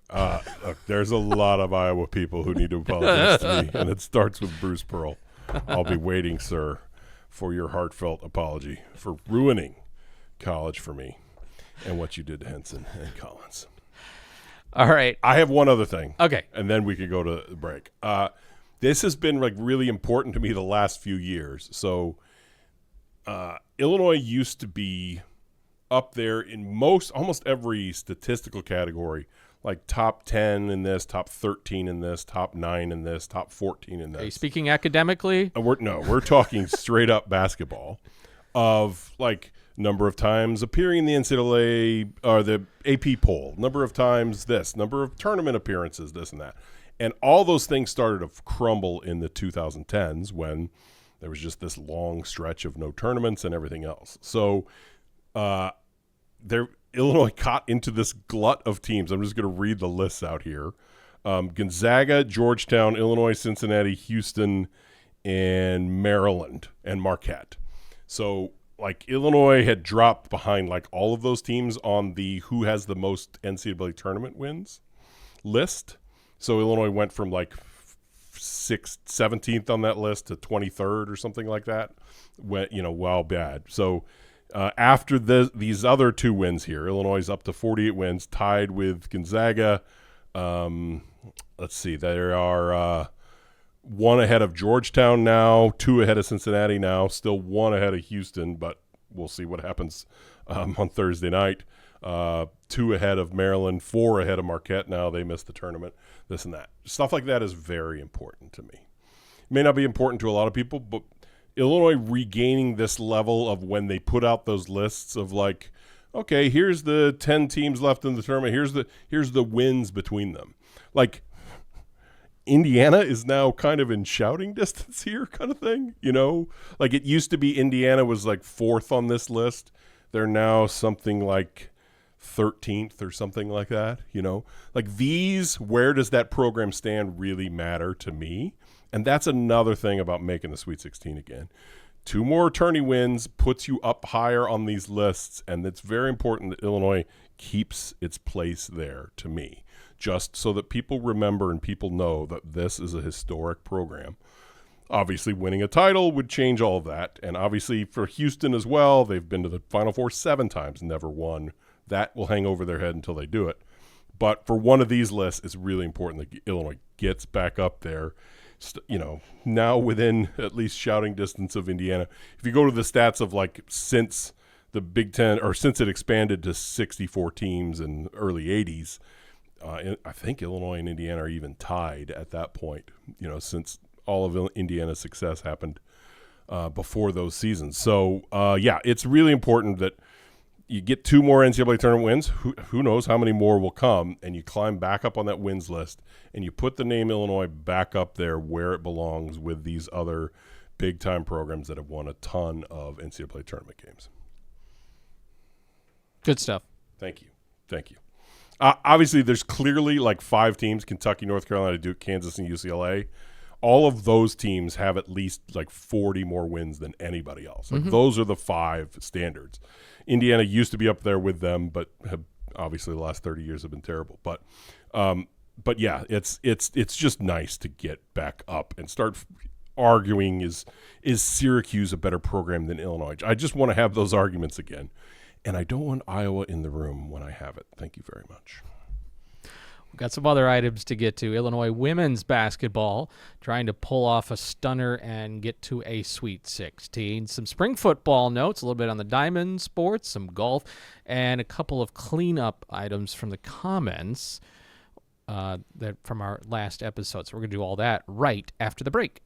Look, there's a lot of Iowa people who need to apologize to me, and it starts with Bruce Pearl. I'll be waiting, sir, for your heartfelt apology for ruining college for me and what you did to Henson and Collins. All right. I have one other thing. Okay. And then we could go to the break. This has been really important to me the last few years. So Illinois used to be up there in almost every statistical category, like top 10 in this, top 13 in this, top 9 in this, top 14 in this. Are you speaking academically? We're talking straight up basketball of like number of times appearing in the NCAA or the AP poll, number of times this, number of tournament appearances, this and that. And all those things started to crumble in the 2010s when there was just this long stretch of no tournaments and everything else. So Illinois caught into this glut of teams. I'm just going to read the lists out here. Gonzaga, Georgetown, Illinois, Cincinnati, Houston, and Maryland, and Marquette. So, Illinois had dropped behind, all of those teams on the who has the most NCAA tournament wins list. So, Illinois went from, 6th, 17th on that list to 23rd or something like that. Well, bad. So, after these other two wins here, Illinois is up to 48 wins, tied with Gonzaga. Let's see, there are one ahead of Georgetown now, two ahead of Cincinnati now, still one ahead of Houston, but we'll see what happens on Thursday night. Two ahead of Maryland, four ahead of Marquette now. They missed the tournament, this and that. Stuff like that is very important to me. It may not be important to a lot of people, but Illinois regaining this level of when they put out those lists of okay, here's the 10 teams left in the tournament. Here's the wins between them. Indiana is now kind of in shouting distance here, kind of thing. It used to be Indiana was 4th on this list. They're now something 13th or something like that. These, where does that program stand really matter to me? And that's another thing about making the Sweet 16 again. 2 more tourney wins puts you up higher on these lists, and it's very important that Illinois keeps its place there to me, just so that people remember and people know that this is a historic program. Obviously, winning a title would change all of that. And obviously, for Houston as well, they've been to the Final Four 7 times, never won. That will hang over their head until they do it. But for one of these lists, it's really important that Illinois gets back up there, now within at least shouting distance of Indiana. If you go to the stats of since the Big Ten, or since it expanded to 64 teams in early 80s, I think Illinois and Indiana are even tied at that point, since all of Indiana's success happened before those seasons. So, it's really important that you get 2 more NCAA tournament wins. Who knows how many more will come, and you climb back up on that wins list, and you put the name Illinois back up there where it belongs with these other big-time programs that have won a ton of NCAA tournament games. Good stuff. Thank you. Obviously, there's clearly 5 teams, Kentucky, North Carolina, Duke, Kansas, and UCLA. All of those teams have at least 40 more wins than anybody else. Those are the 5 standards. Indiana used to be up there with them, but have obviously the last 30 years have been terrible. But yeah, it's just nice to get back up and start arguing, is Syracuse a better program than Illinois? I just want to have those arguments again. And I don't want Iowa in the room when I have it. Thank you very much. We've got some other items to get to. Illinois women's basketball trying to pull off a stunner and get to a Sweet 16. Some spring football notes, a little bit on the diamond sports, some golf, and a couple of cleanup items from the comments from our last episode. So we're going to do all that right after the break.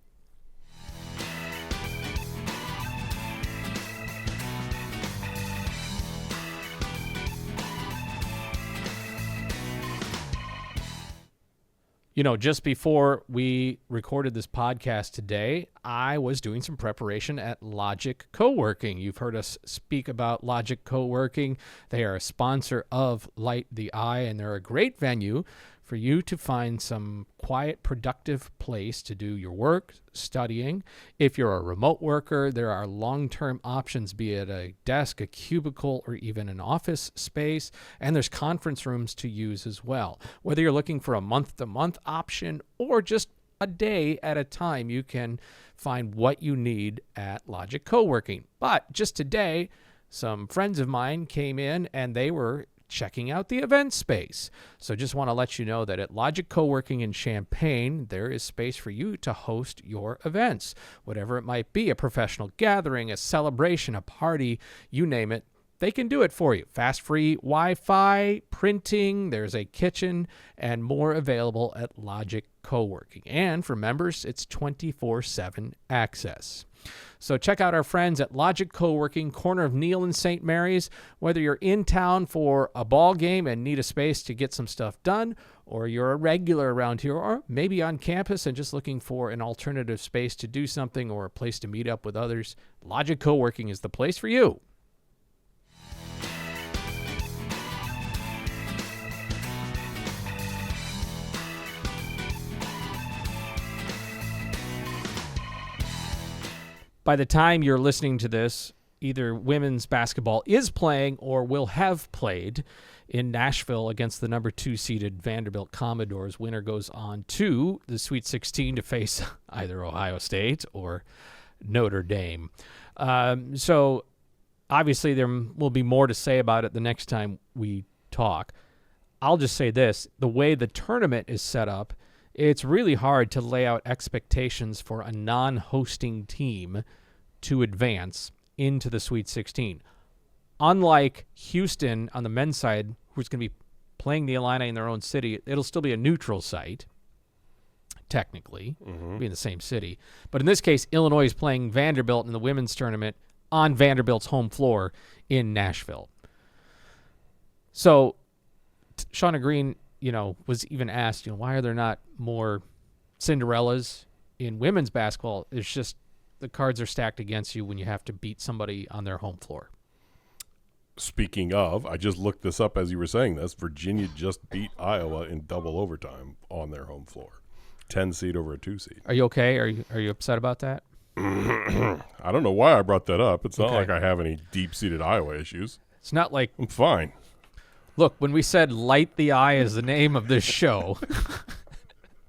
Just before we recorded this podcast today, I was doing some preparation at Logic Co-working. You've heard us speak about Logic Co-working. They are a sponsor of Light the Eye, and they're a great venue for you to find some quiet, productive place to do your work, studying. If you're a remote worker, there are long-term options, be it a desk, a cubicle, or even an office space. And there's conference rooms to use as well. Whether you're looking for a month-to-month option or just a day at a time, you can find what you need at Logic Co-working. But just today, some friends of mine came in and they were checking out the event space. So just want to let you know that at Logic Co-working in Champaign, there is space for you to host your events, whatever it might be, a professional gathering, a celebration, a party, you name it. They can do it for you. Fast, free Wi-Fi, printing, there's a kitchen, and more available at Logic Co-working. And for members, it's 24/7 access. So check out our friends at Logic Co-working, corner of Neal and St. Mary's. Whether you're in town for a ball game and need a space to get some stuff done, or you're a regular around here, or maybe on campus and just looking for an alternative space to do something or a place to meet up with others, Logic Co-working is the place for you. By the time you're listening to this, either women's basketball is playing or will have played in Nashville against the number 2 seeded Vanderbilt Commodores. Winner goes on to the Sweet 16 to face either Ohio State or Notre Dame. So obviously there will be more to say about it the next time we talk. I'll just say this. The way the tournament is set up, it's really hard to lay out expectations for a non-hosting team to advance into the Sweet 16. Unlike Houston on the men's side, who's going to be playing the Illini in their own city, it'll still be a neutral site, technically, be in the same city. But in this case, Illinois is playing Vanderbilt in the women's tournament on Vanderbilt's home floor in Nashville. So Shauna Green, was even asked, why are there not more Cinderellas in women's basketball? It's just the cards are stacked against you when you have to beat somebody on their home floor. Speaking of, I just looked this up as you were saying this. Virginia just beat Iowa in double overtime on their home floor. 10 seed over a 2 seed. Are you okay? Are you upset about that? I don't know why I brought that up. It's not like I have any deep-seated Iowa issues. It's not like... I'm fine. Look, when we said Light the Eye is the name of this show...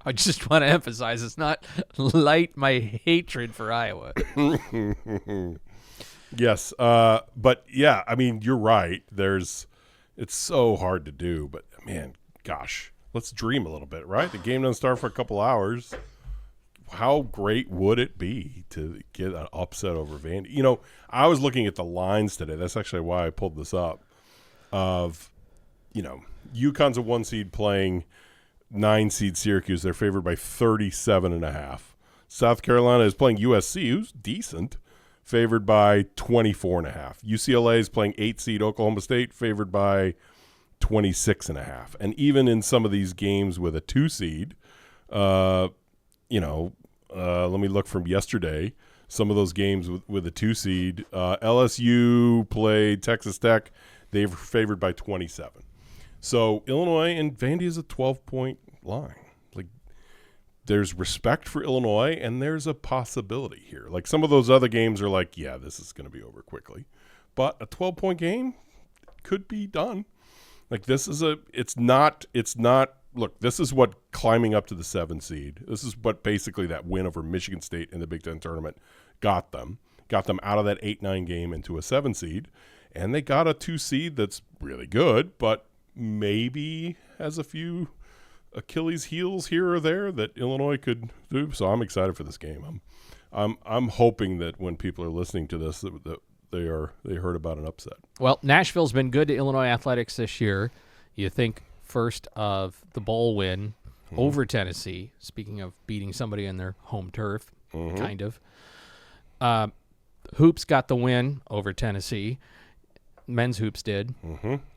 I just want to emphasize it's not light my hatred for Iowa. Yes, but yeah, I mean, you're right. It's so hard to do, but man, gosh, let's dream a little bit, right? The game doesn't start for a couple hours. How great would it be to get an upset over Vandy? You know, I was looking at the lines today. That's actually why I pulled this up. Of, you know, UConn's a 1 seed playing 9 seed Syracuse. They're favored by 37.5. South Carolina is playing USC, who's decent, favored by 24.5. UCLA is playing 8 seed Oklahoma State, favored by 26.5. And even in some of these games with a 2 seed, you know, let me look from yesterday. Some of those games with a 2 seed, LSU played Texas Tech. They were favored by 27. So Illinois and Vandy is a 12-point line. Like, there's respect for Illinois, and there's a possibility here. Like, some of those other games are like, yeah, this is going to be over quickly. But a 12-point game could be done. Like, this is it's not, look, this is what climbing up to the 7 seed, this is what basically that win over Michigan State in the Big Ten tournament got them out of that 8-9 game into a 7 seed. And they got a 2 seed that's really good, but maybe has a few Achilles heels here or there that Illinois could do. So I'm excited for this game. I'm hoping that when people are listening to this that they heard about an upset. Well, Nashville's been good to Illinois athletics this year. You think first of the bowl win over Tennessee. Speaking of beating somebody on their home turf, kind of. Hoops got the win over Tennessee. Men's hoops did.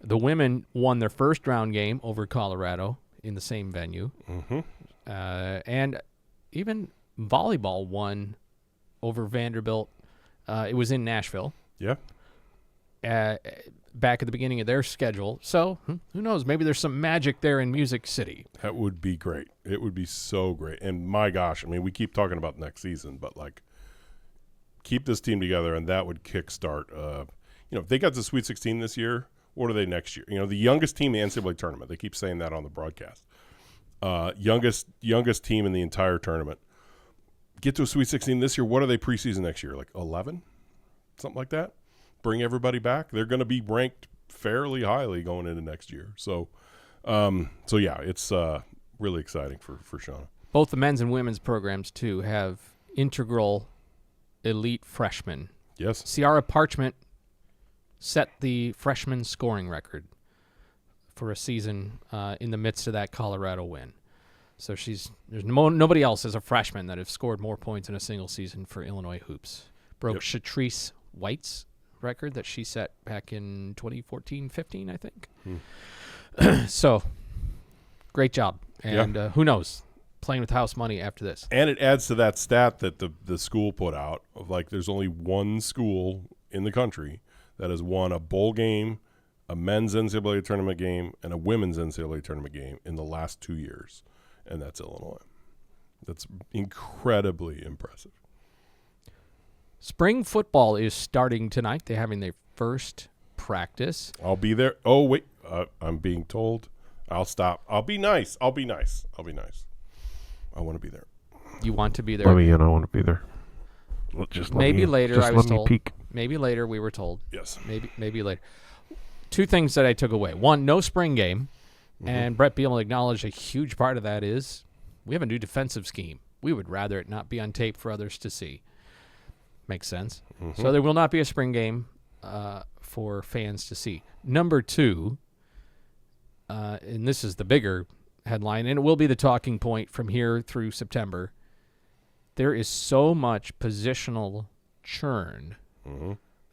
The women won their first round game over Colorado in the same venue. And even volleyball won over Vanderbilt. It was in Nashville. Yeah. Back at the beginning of their schedule. So, who knows? Maybe there's some magic there in Music City. That would be great. It would be so great. And my gosh, I mean, we keep talking about next season, but like, keep this team together, and that would kickstart. You know, if they got to Sweet 16 this year, what are they next year? You know, the youngest team in the NCAA tournament. They keep saying that on the broadcast. Youngest team in the entire tournament. Get to a Sweet 16 this year. What are they preseason next year? Like 11? Something like that? Bring everybody back. They're going to be ranked fairly highly going into next year. So yeah, it's really exciting for Shauna. Both the men's and women's programs, too, have integral elite freshmen. Yes. Ciara Parchment set the freshman scoring record for a season in the midst of that Colorado win. So there's nobody else as a freshman that have scored more points in a single season for Illinois hoops. Broke Shatrice White's record that she set back in 2014-15, I think. So, great job. And who knows? Playing with house money after this. And it adds to that stat that the school put out of like there's only one school in the country that has won a bowl game, a men's NCAA tournament game, and a women's NCAA tournament game in the last 2 years, and that's Illinois. That's incredibly impressive. Spring football is starting tonight. They're having their first practice. I'll be there. Oh, wait. I'm being told. I'll stop. I'll be nice. I want to be there. You want to be there? Let me in. I want to be there. Maybe later, I was told. Peek. Maybe later, we were told. Yes. Maybe later. 2 things that I took away. 1, no spring game. And Brett Bielema acknowledged a huge part of that is we have a new defensive scheme. We would rather it not be on tape for others to see. Makes sense. So there will not be a spring game for fans to see. Number 2, and this is the bigger headline, and it will be the talking point from here through September, there is so much positional churn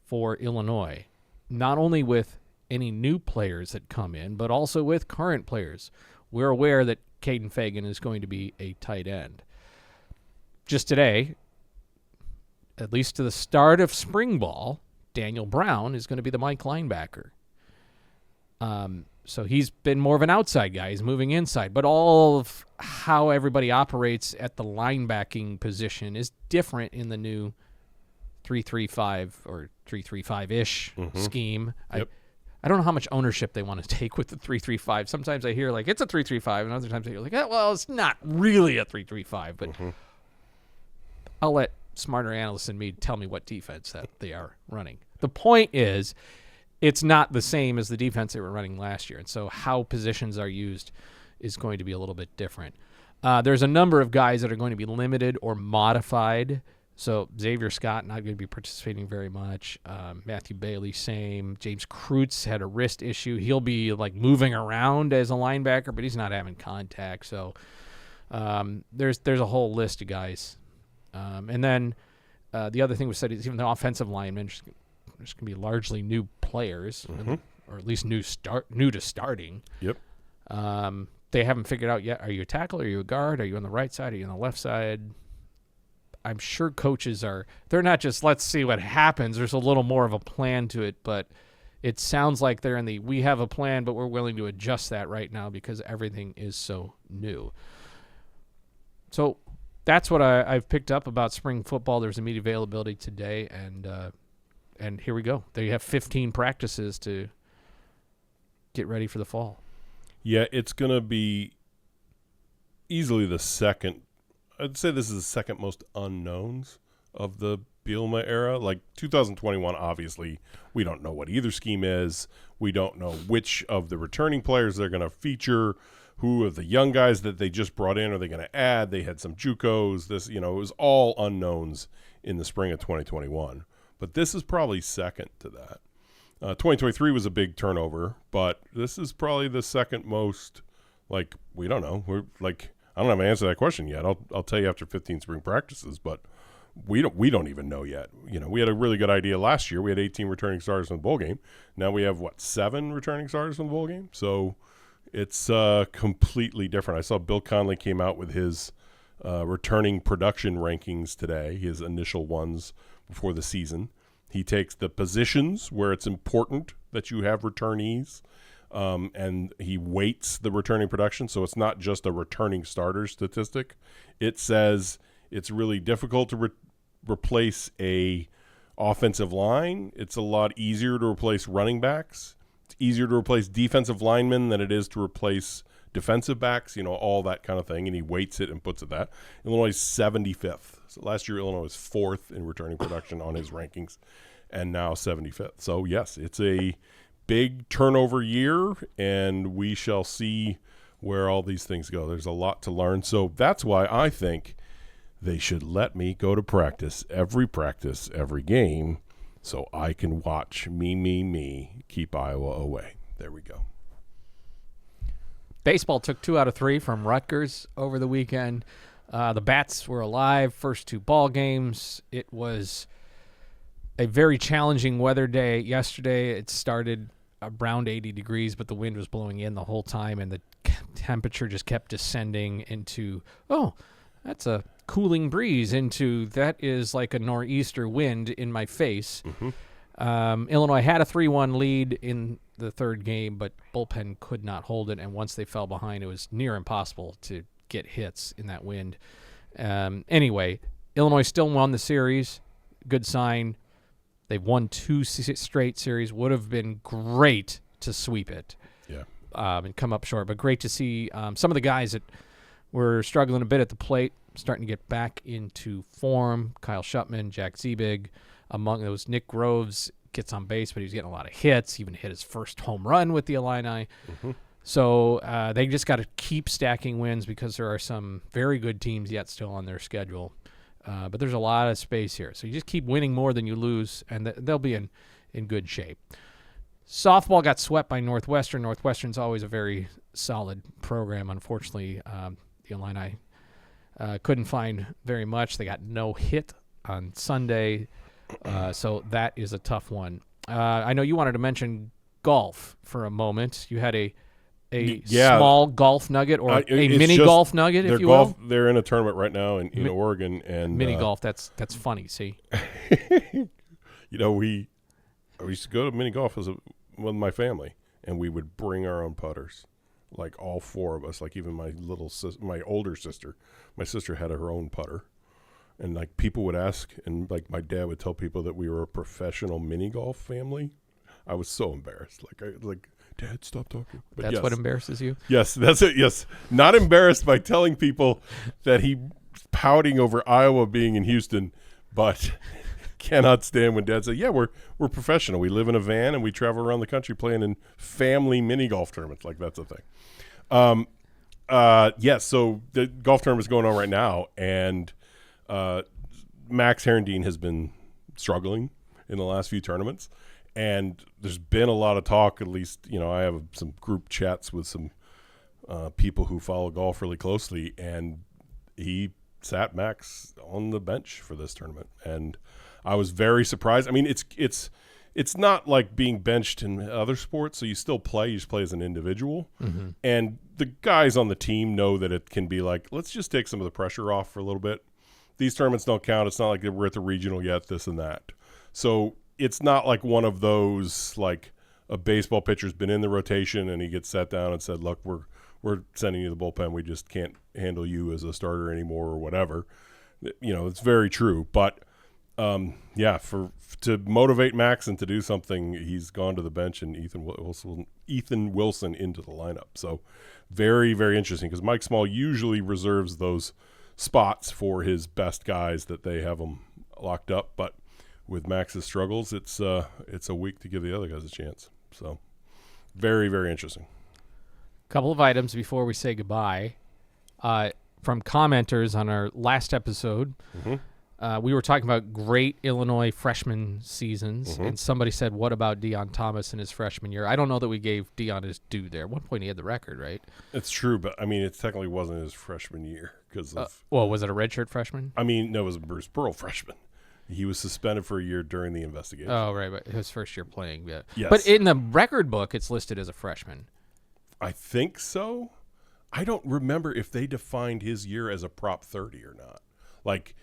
for Illinois, not only with any new players that come in, but also with current players. We're aware that Caden Fagan is going to be a tight end. Just today, at least to the start of spring ball, Daniel Brown is going to be the Mike linebacker. So he's been more of an outside guy. He's moving inside. But all of how everybody operates at the linebacking position is different in the new 3-3-5 or 3-3-5-ish scheme. Yep. I don't know how much ownership they want to take with the 3-3-5. Sometimes I hear like it's a 3-3-5, and other times I hear like, well, it's not really a 3-3-5. But I'll let smarter analysts than me tell me what defense that they are running. The point is, it's not the same as the defense they were running last year, and so how positions are used is going to be a little bit different. There's a number of guys that are going to be limited or modified. So Xavier Scott not going to be participating very much. Matthew Bailey, same. James Kreutz had a wrist issue. He'll be like moving around as a linebacker, but he's not having contact. So there's a whole list of guys. And then the other thing was said is even the offensive linemen, there's going to be largely new players, or at least new to starting. Yep. They haven't figured out yet. Are you a tackle? Are you a guard? Are you on the right side? Are you on the left side? I'm sure coaches they're not just let's see what happens. There's a little more of a plan to it, but it sounds like they're in we have a plan, but we're willing to adjust that right now because everything is so new. So that's what I've picked up about spring football. There's immediate availability today, and here we go. They have 15 practices to get ready for the fall. Yeah, it's going to be easily the second. I'd say this is the second most unknowns of the Bielema era. Like 2021, obviously, we don't know what either scheme is. We don't know which of the returning players they're going to feature. Who of the young guys that they just brought in are they going to add? They had some JUCOs. It was all unknowns in the spring of 2021. But this is probably second to that. 2023 was a big turnover, but this is probably the second most, we don't know. I don't have an answer to that question yet. I'll tell you after 15 spring practices, but we don't even know yet. We had a really good idea last year. We had 18 returning starters in the bowl game. Now we have 7 returning starters in the bowl game. So it's completely different. I saw Bill Conley came out with his returning production rankings today, his initial ones before the season. He takes the positions where it's important that you have returnees, and he weights the returning production. So it's not just a returning starter statistic. It says it's really difficult to replace a offensive line. It's a lot easier to replace running backs. It's easier to replace defensive linemen than it is to replace defensive backs, all that kind of thing. And he weights it and puts it that. Illinois is 75th. So last year, Illinois was 4th in returning production on his rankings, and now 75th. So, yes, it's a big turnover year, and we shall see where all these things go. There's a lot to learn. So that's why I think they should let me go to practice, every game, so I can watch me keep Iowa away. There we go. Baseball took 2 out of 3 from Rutgers over the weekend. The Bats were alive, first 2 ball games. It was a very challenging weather day yesterday. It started around 80 degrees, but the wind was blowing in the whole time, and the temperature just kept descending into, that's a cooling breeze, into that is like a nor'easter wind in my face. Illinois had a 3-1 lead in the third game, but bullpen could not hold it, and once they fell behind, it was near impossible to get hits in that wind. Anyway, Illinois still won the series. Good sign. They've won 2 straight series. Would have been great to sweep it. Yeah. And come up short. But great to see some of the guys that were struggling a bit at the plate starting to get back into form. Kyle Shutman, Jack Ziebig. Among those, Nick Groves gets on base, but he's getting a lot of hits. He even hit his first home run with the Illini. So they just got to keep stacking wins because there are some very good teams yet still on their schedule. But there's a lot of space here. So you just keep winning more than you lose, and they'll be in good shape. Softball got swept by Northwestern. Northwestern's always a very solid program. Unfortunately, the Illini couldn't find very much. They got no hit on Sunday, so that is a tough one. I know you wanted to mention golf for a moment. You had a small golf nugget, or a mini golf nugget, if you will. They're in a tournament right now in Oregon, and mini golf. That's funny. See, we used to go to mini golf with my family, and we would bring our own putters, like all 4 of us. Like even my older sister, my sister had her own putter, and like people would ask, and like my dad would tell people that we were a professional mini golf family. I was so embarrassed. Like, Dad, stop talking. But that's what embarrasses you? Yes, that's it. Yes. Not embarrassed by telling people that he's pouting over Iowa being in Houston, but cannot stand when Dad said, yeah, we're professional. We live in a van and we travel around the country playing in family mini golf tournaments. Like, that's a thing. Yes, so the golf tournament is going on right now, and Max Herendeen has been struggling in the last few tournaments, and there's been a lot of talk, at least, I have some group chats with some people who follow golf really closely, and he sat Max on the bench for this tournament, and I was very surprised. I mean, it's not like being benched in other sports, so you still play. You just play as an individual. Mm-hmm. And the guys on the team know that it can be like, let's just take some of the pressure off for a little bit. These tournaments don't count. It's not like we're at the regional yet, this and that. So it's not like one of those, like a baseball pitcher's been in the rotation and he gets sat down and said, look, we're sending you the bullpen. We just can't handle you as a starter anymore or whatever. It's very true. But to motivate Max and to do something, he's gone to the bench and Ethan Wilson into the lineup. So very, very interesting, because Mike Small usually reserves those spots for his best guys that they have them locked up. But with Max's struggles, it's a week to give the other guys a chance. So very, very interesting. Couple of items before we say goodbye. From commenters on our last episode, we were talking about great Illinois freshman seasons, and somebody said, what about Deion Thomas in his freshman year? I don't know that we gave Deion his due there. At one point he had the record, right? It's true, but, I mean, it technically wasn't his freshman year. Because was it a redshirt freshman? I mean, no, it was a Bruce Pearl freshman. He was suspended for a year during the investigation. Oh, right, but his first year playing. Yeah. Yes. But in the record book, it's listed as a freshman. I think so. I don't remember if they defined his year as a Prop 30 or not. Like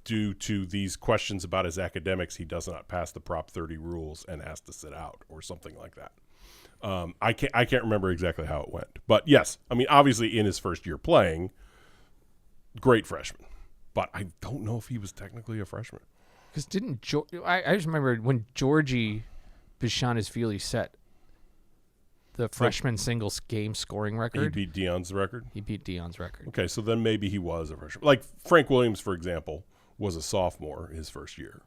due to these questions about his academics, he does not pass the Prop 30 rules and has to sit out or something like that. I can't remember exactly how it went. But yes, I mean, obviously in his first year playing, great freshman. But I don't know if he was technically a freshman. Because I just remember when Georgie Bishanis-Feely set the freshman singles game scoring record. He beat Deion's record? He beat Deion's record. Okay, so then maybe he was a freshman. Like Frank Williams, for example, was a sophomore his first year.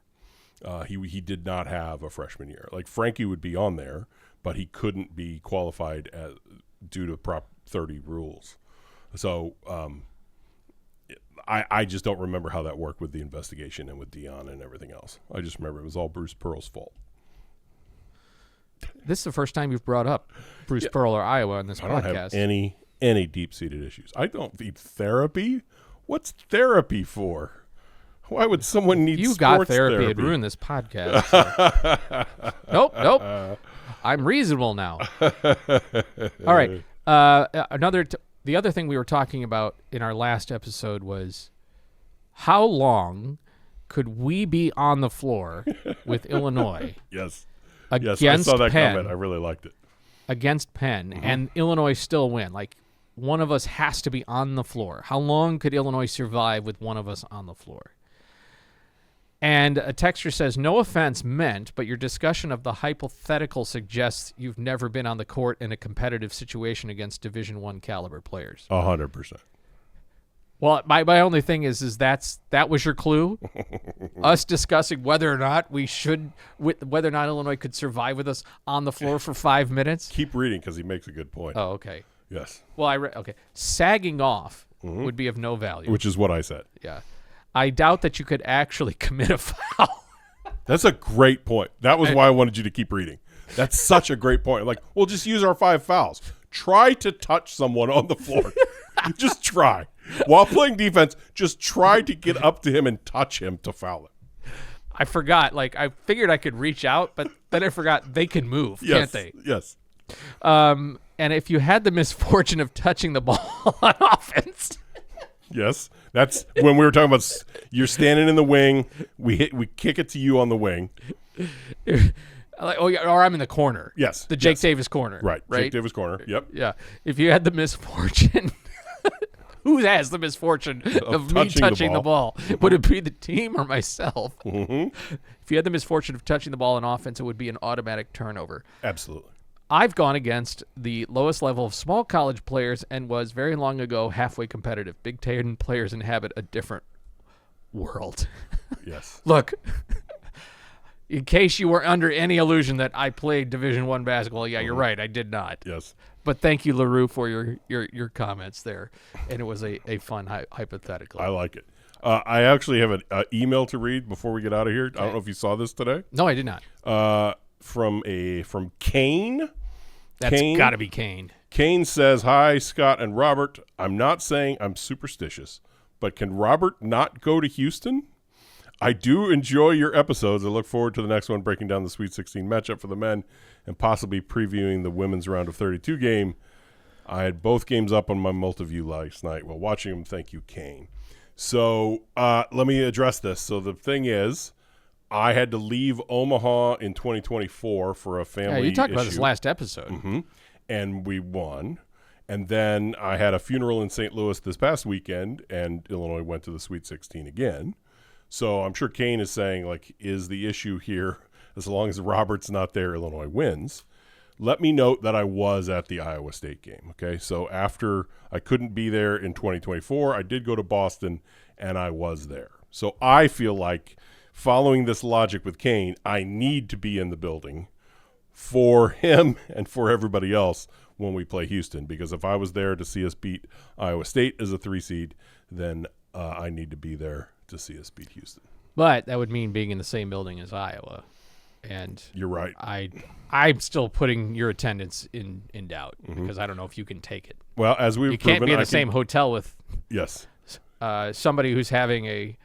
He did not have a freshman year. Like Frankie would be on there, but he couldn't be qualified due to Prop 30 rules. So I just don't remember how that worked with the investigation and with Deion and everything else. I just remember it was all Bruce Pearl's fault. This is the first time you've brought up Bruce Pearl or Iowa on this podcast. I don't have any deep-seated issues. I don't need therapy. What's therapy for? Why would someone need you sports got therapy? It'd ruin this podcast. So. Nope. I'm reasonable now. All right. The other thing we were talking about in our last episode was how long could we be on the floor with Illinois? Yes. Against I saw that Penn, comment. I really liked it. Against Penn, and Illinois still win. Like, one of us has to be on the floor. How long could Illinois survive with one of us on the floor? And a texter says, no offense meant, but your discussion of the hypothetical suggests you've never been on the court in a competitive situation against Division I caliber players. 100%. Well, my only thing is that was your clue? Us discussing whether or not whether or not Illinois could survive with us on the floor for 5 minutes? Keep reading because he makes a good point. Oh, okay. Yes. Well, okay. Sagging off would be of no value. Which is what I said. Yeah. I doubt that you could actually commit a foul. That's a great point. That was why I wanted you to keep reading. That's such a great point. Like, we'll just use our 5 fouls. Try to touch someone on the floor. Just try. While playing defense, just try to get up to him and touch him to foul him. I forgot. Like, I figured I could reach out, but then I forgot they can move, can't they? Yes. And if you had the misfortune of touching the ball on offense. Yes. That's when we were talking about you're standing in the wing. We kick it to you on the wing. Or I'm in the corner. Yes. The Jake Davis corner. Right. Jake Davis corner. Yep. Yeah. If you had the misfortune Who has the misfortune of me touching the ball? Would it be the team or myself? Mm-hmm. If you had the misfortune of touching the ball in offense, it would be an automatic turnover. Absolutely. I've gone against the lowest level of small college players and was very long ago halfway competitive. Big Ten players inhabit a different world. Yes. Look, in case you were under any illusion that I played Division I basketball, yeah, you're right. I did not. Yes. But thank you, LaRue, for your comments there. And it was a fun hypothetical. I like it. I actually have an email to read before we get out of here. Okay. I don't know if you saw this today. No, I did not. From Kane. That's got to be Kane. Kane says, "Hi, Scott and Robert. I'm not saying I'm superstitious, but can Robert not go to Houston? I do enjoy your episodes. I look forward to the next one, breaking down the Sweet 16 matchup for the men and possibly previewing the women's round of 32 game. I had both games up on my multi-view last night while watching them. Thank you, Kane." So let me address this. So the thing is, I had to leave Omaha in 2024 for a family issue. Yeah, you talked about this last episode. Mm-hmm. And we won. And then I had a funeral in St. Louis this past weekend, and Illinois went to the Sweet 16 again. So I'm sure Kane is saying, like, is the issue here, as long as Robert's not there, Illinois wins? Let me note that I was at the Iowa State game, okay? So after I couldn't be there in 2024, I did go to Boston, and I was there. So I feel like, following this logic with Kane, I need to be in the building for him and for everybody else when we play Houston, because if I was there to see us beat Iowa State as a 3 seed, then I need to be there to see us beat Houston. But that would mean being in the same building as Iowa. And you're right. I'm still putting your attendance in doubt because I don't know if you can take it. Well, as we've proven, can't be in the same hotel with somebody who's having a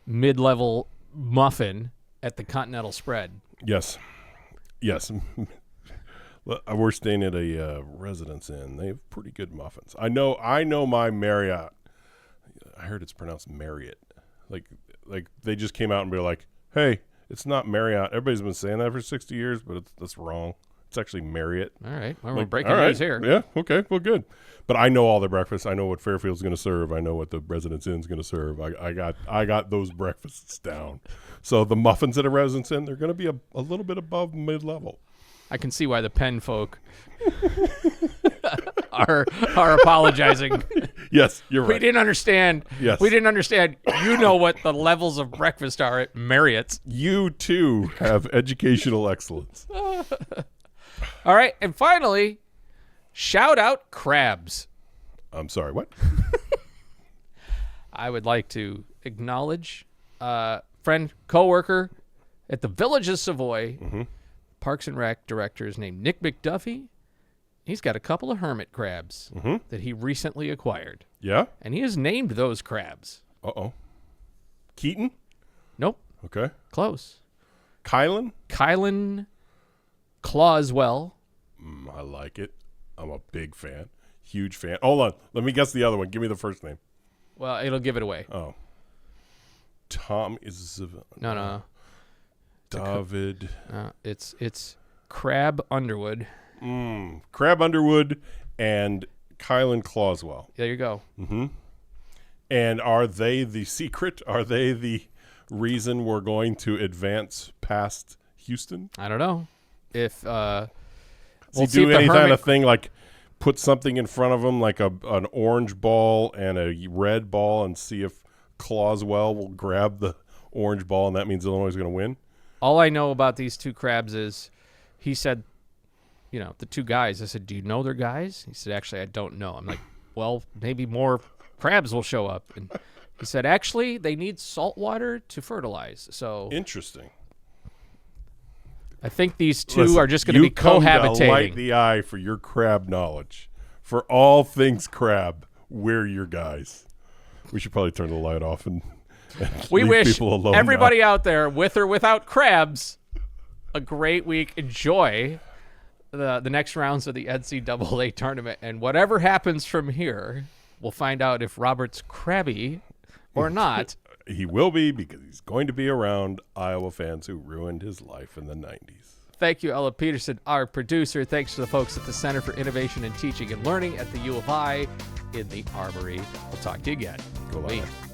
mid-level muffin at the Continental Spread. Yes. We're staying at a Residence Inn. They have pretty good muffins. I know my Marriott. I heard it's pronounced Marriott. Like they just came out and be like, "Hey, it's not Marriott." Everybody's been saying that for 60 years, but that's wrong. It's actually Marriott. All right. Well, we're breaking news here. Yeah. Okay. Well, good. But I know all their breakfasts. I know what Fairfield's going to serve. I know what the Residence Inn's going to serve. I got those breakfasts down. So the muffins at a Residence Inn, they're going to be a little bit above mid-level. I can see why the Penn folk are apologizing. Yes, you're right. We didn't understand. Yes. We didn't understand. You know what the levels of breakfast are at Marriott's. You, too, have educational excellence. All right. And finally, shout out crabs. I'm sorry, what? I would like to acknowledge friend, coworker at the Village of Savoy, Parks and Rec director is named Nick McDuffie. He's got a couple of hermit crabs that he recently acquired. Yeah? And he has named those crabs. Uh-oh. Keaton? Nope. Okay. Close. Kylan? Kylan Clauswell. I like it. I'm a big fan. Huge fan. Hold on. Let me guess the other one. Give me the first name. Well, it'll give it away. Oh. Tom is... No. David. It's Crab Underwood. Crab Underwood and Kylan Clauswell. There you go. And are they the secret? Are they the reason we're going to advance past Houston? I don't know. If does he do any kind of thing like put something in front of him, like an orange ball and a red ball, and see if Clauswell will grab the orange ball, and that means Illinois is going to win? All I know about these two crabs is he said, the two guys. I said, "Do you know they're guys?" He said, "Actually, I don't know." I'm like, "Well, maybe more crabs will show up." And he said, "Actually, they need salt water to fertilize." So interesting. I think these two are just going to be cohabitating. You come to light the eye for your crab knowledge. For all things crab, we're your guys. We should probably turn the light off and we leave wish people alone everybody now. out there, with or without crabs, a great week. Enjoy the next rounds of the NCAA tournament, and whatever happens from here, we'll find out if Robert's crabby or not. He will be, because he's going to be around Iowa fans who ruined his life in the 90s. Thank you, Ella Peterson, our producer. Thanks to the folks at the Center for Innovation in Teaching and Learning at the U of I. in the Armory. We'll talk to you again. Go Lions.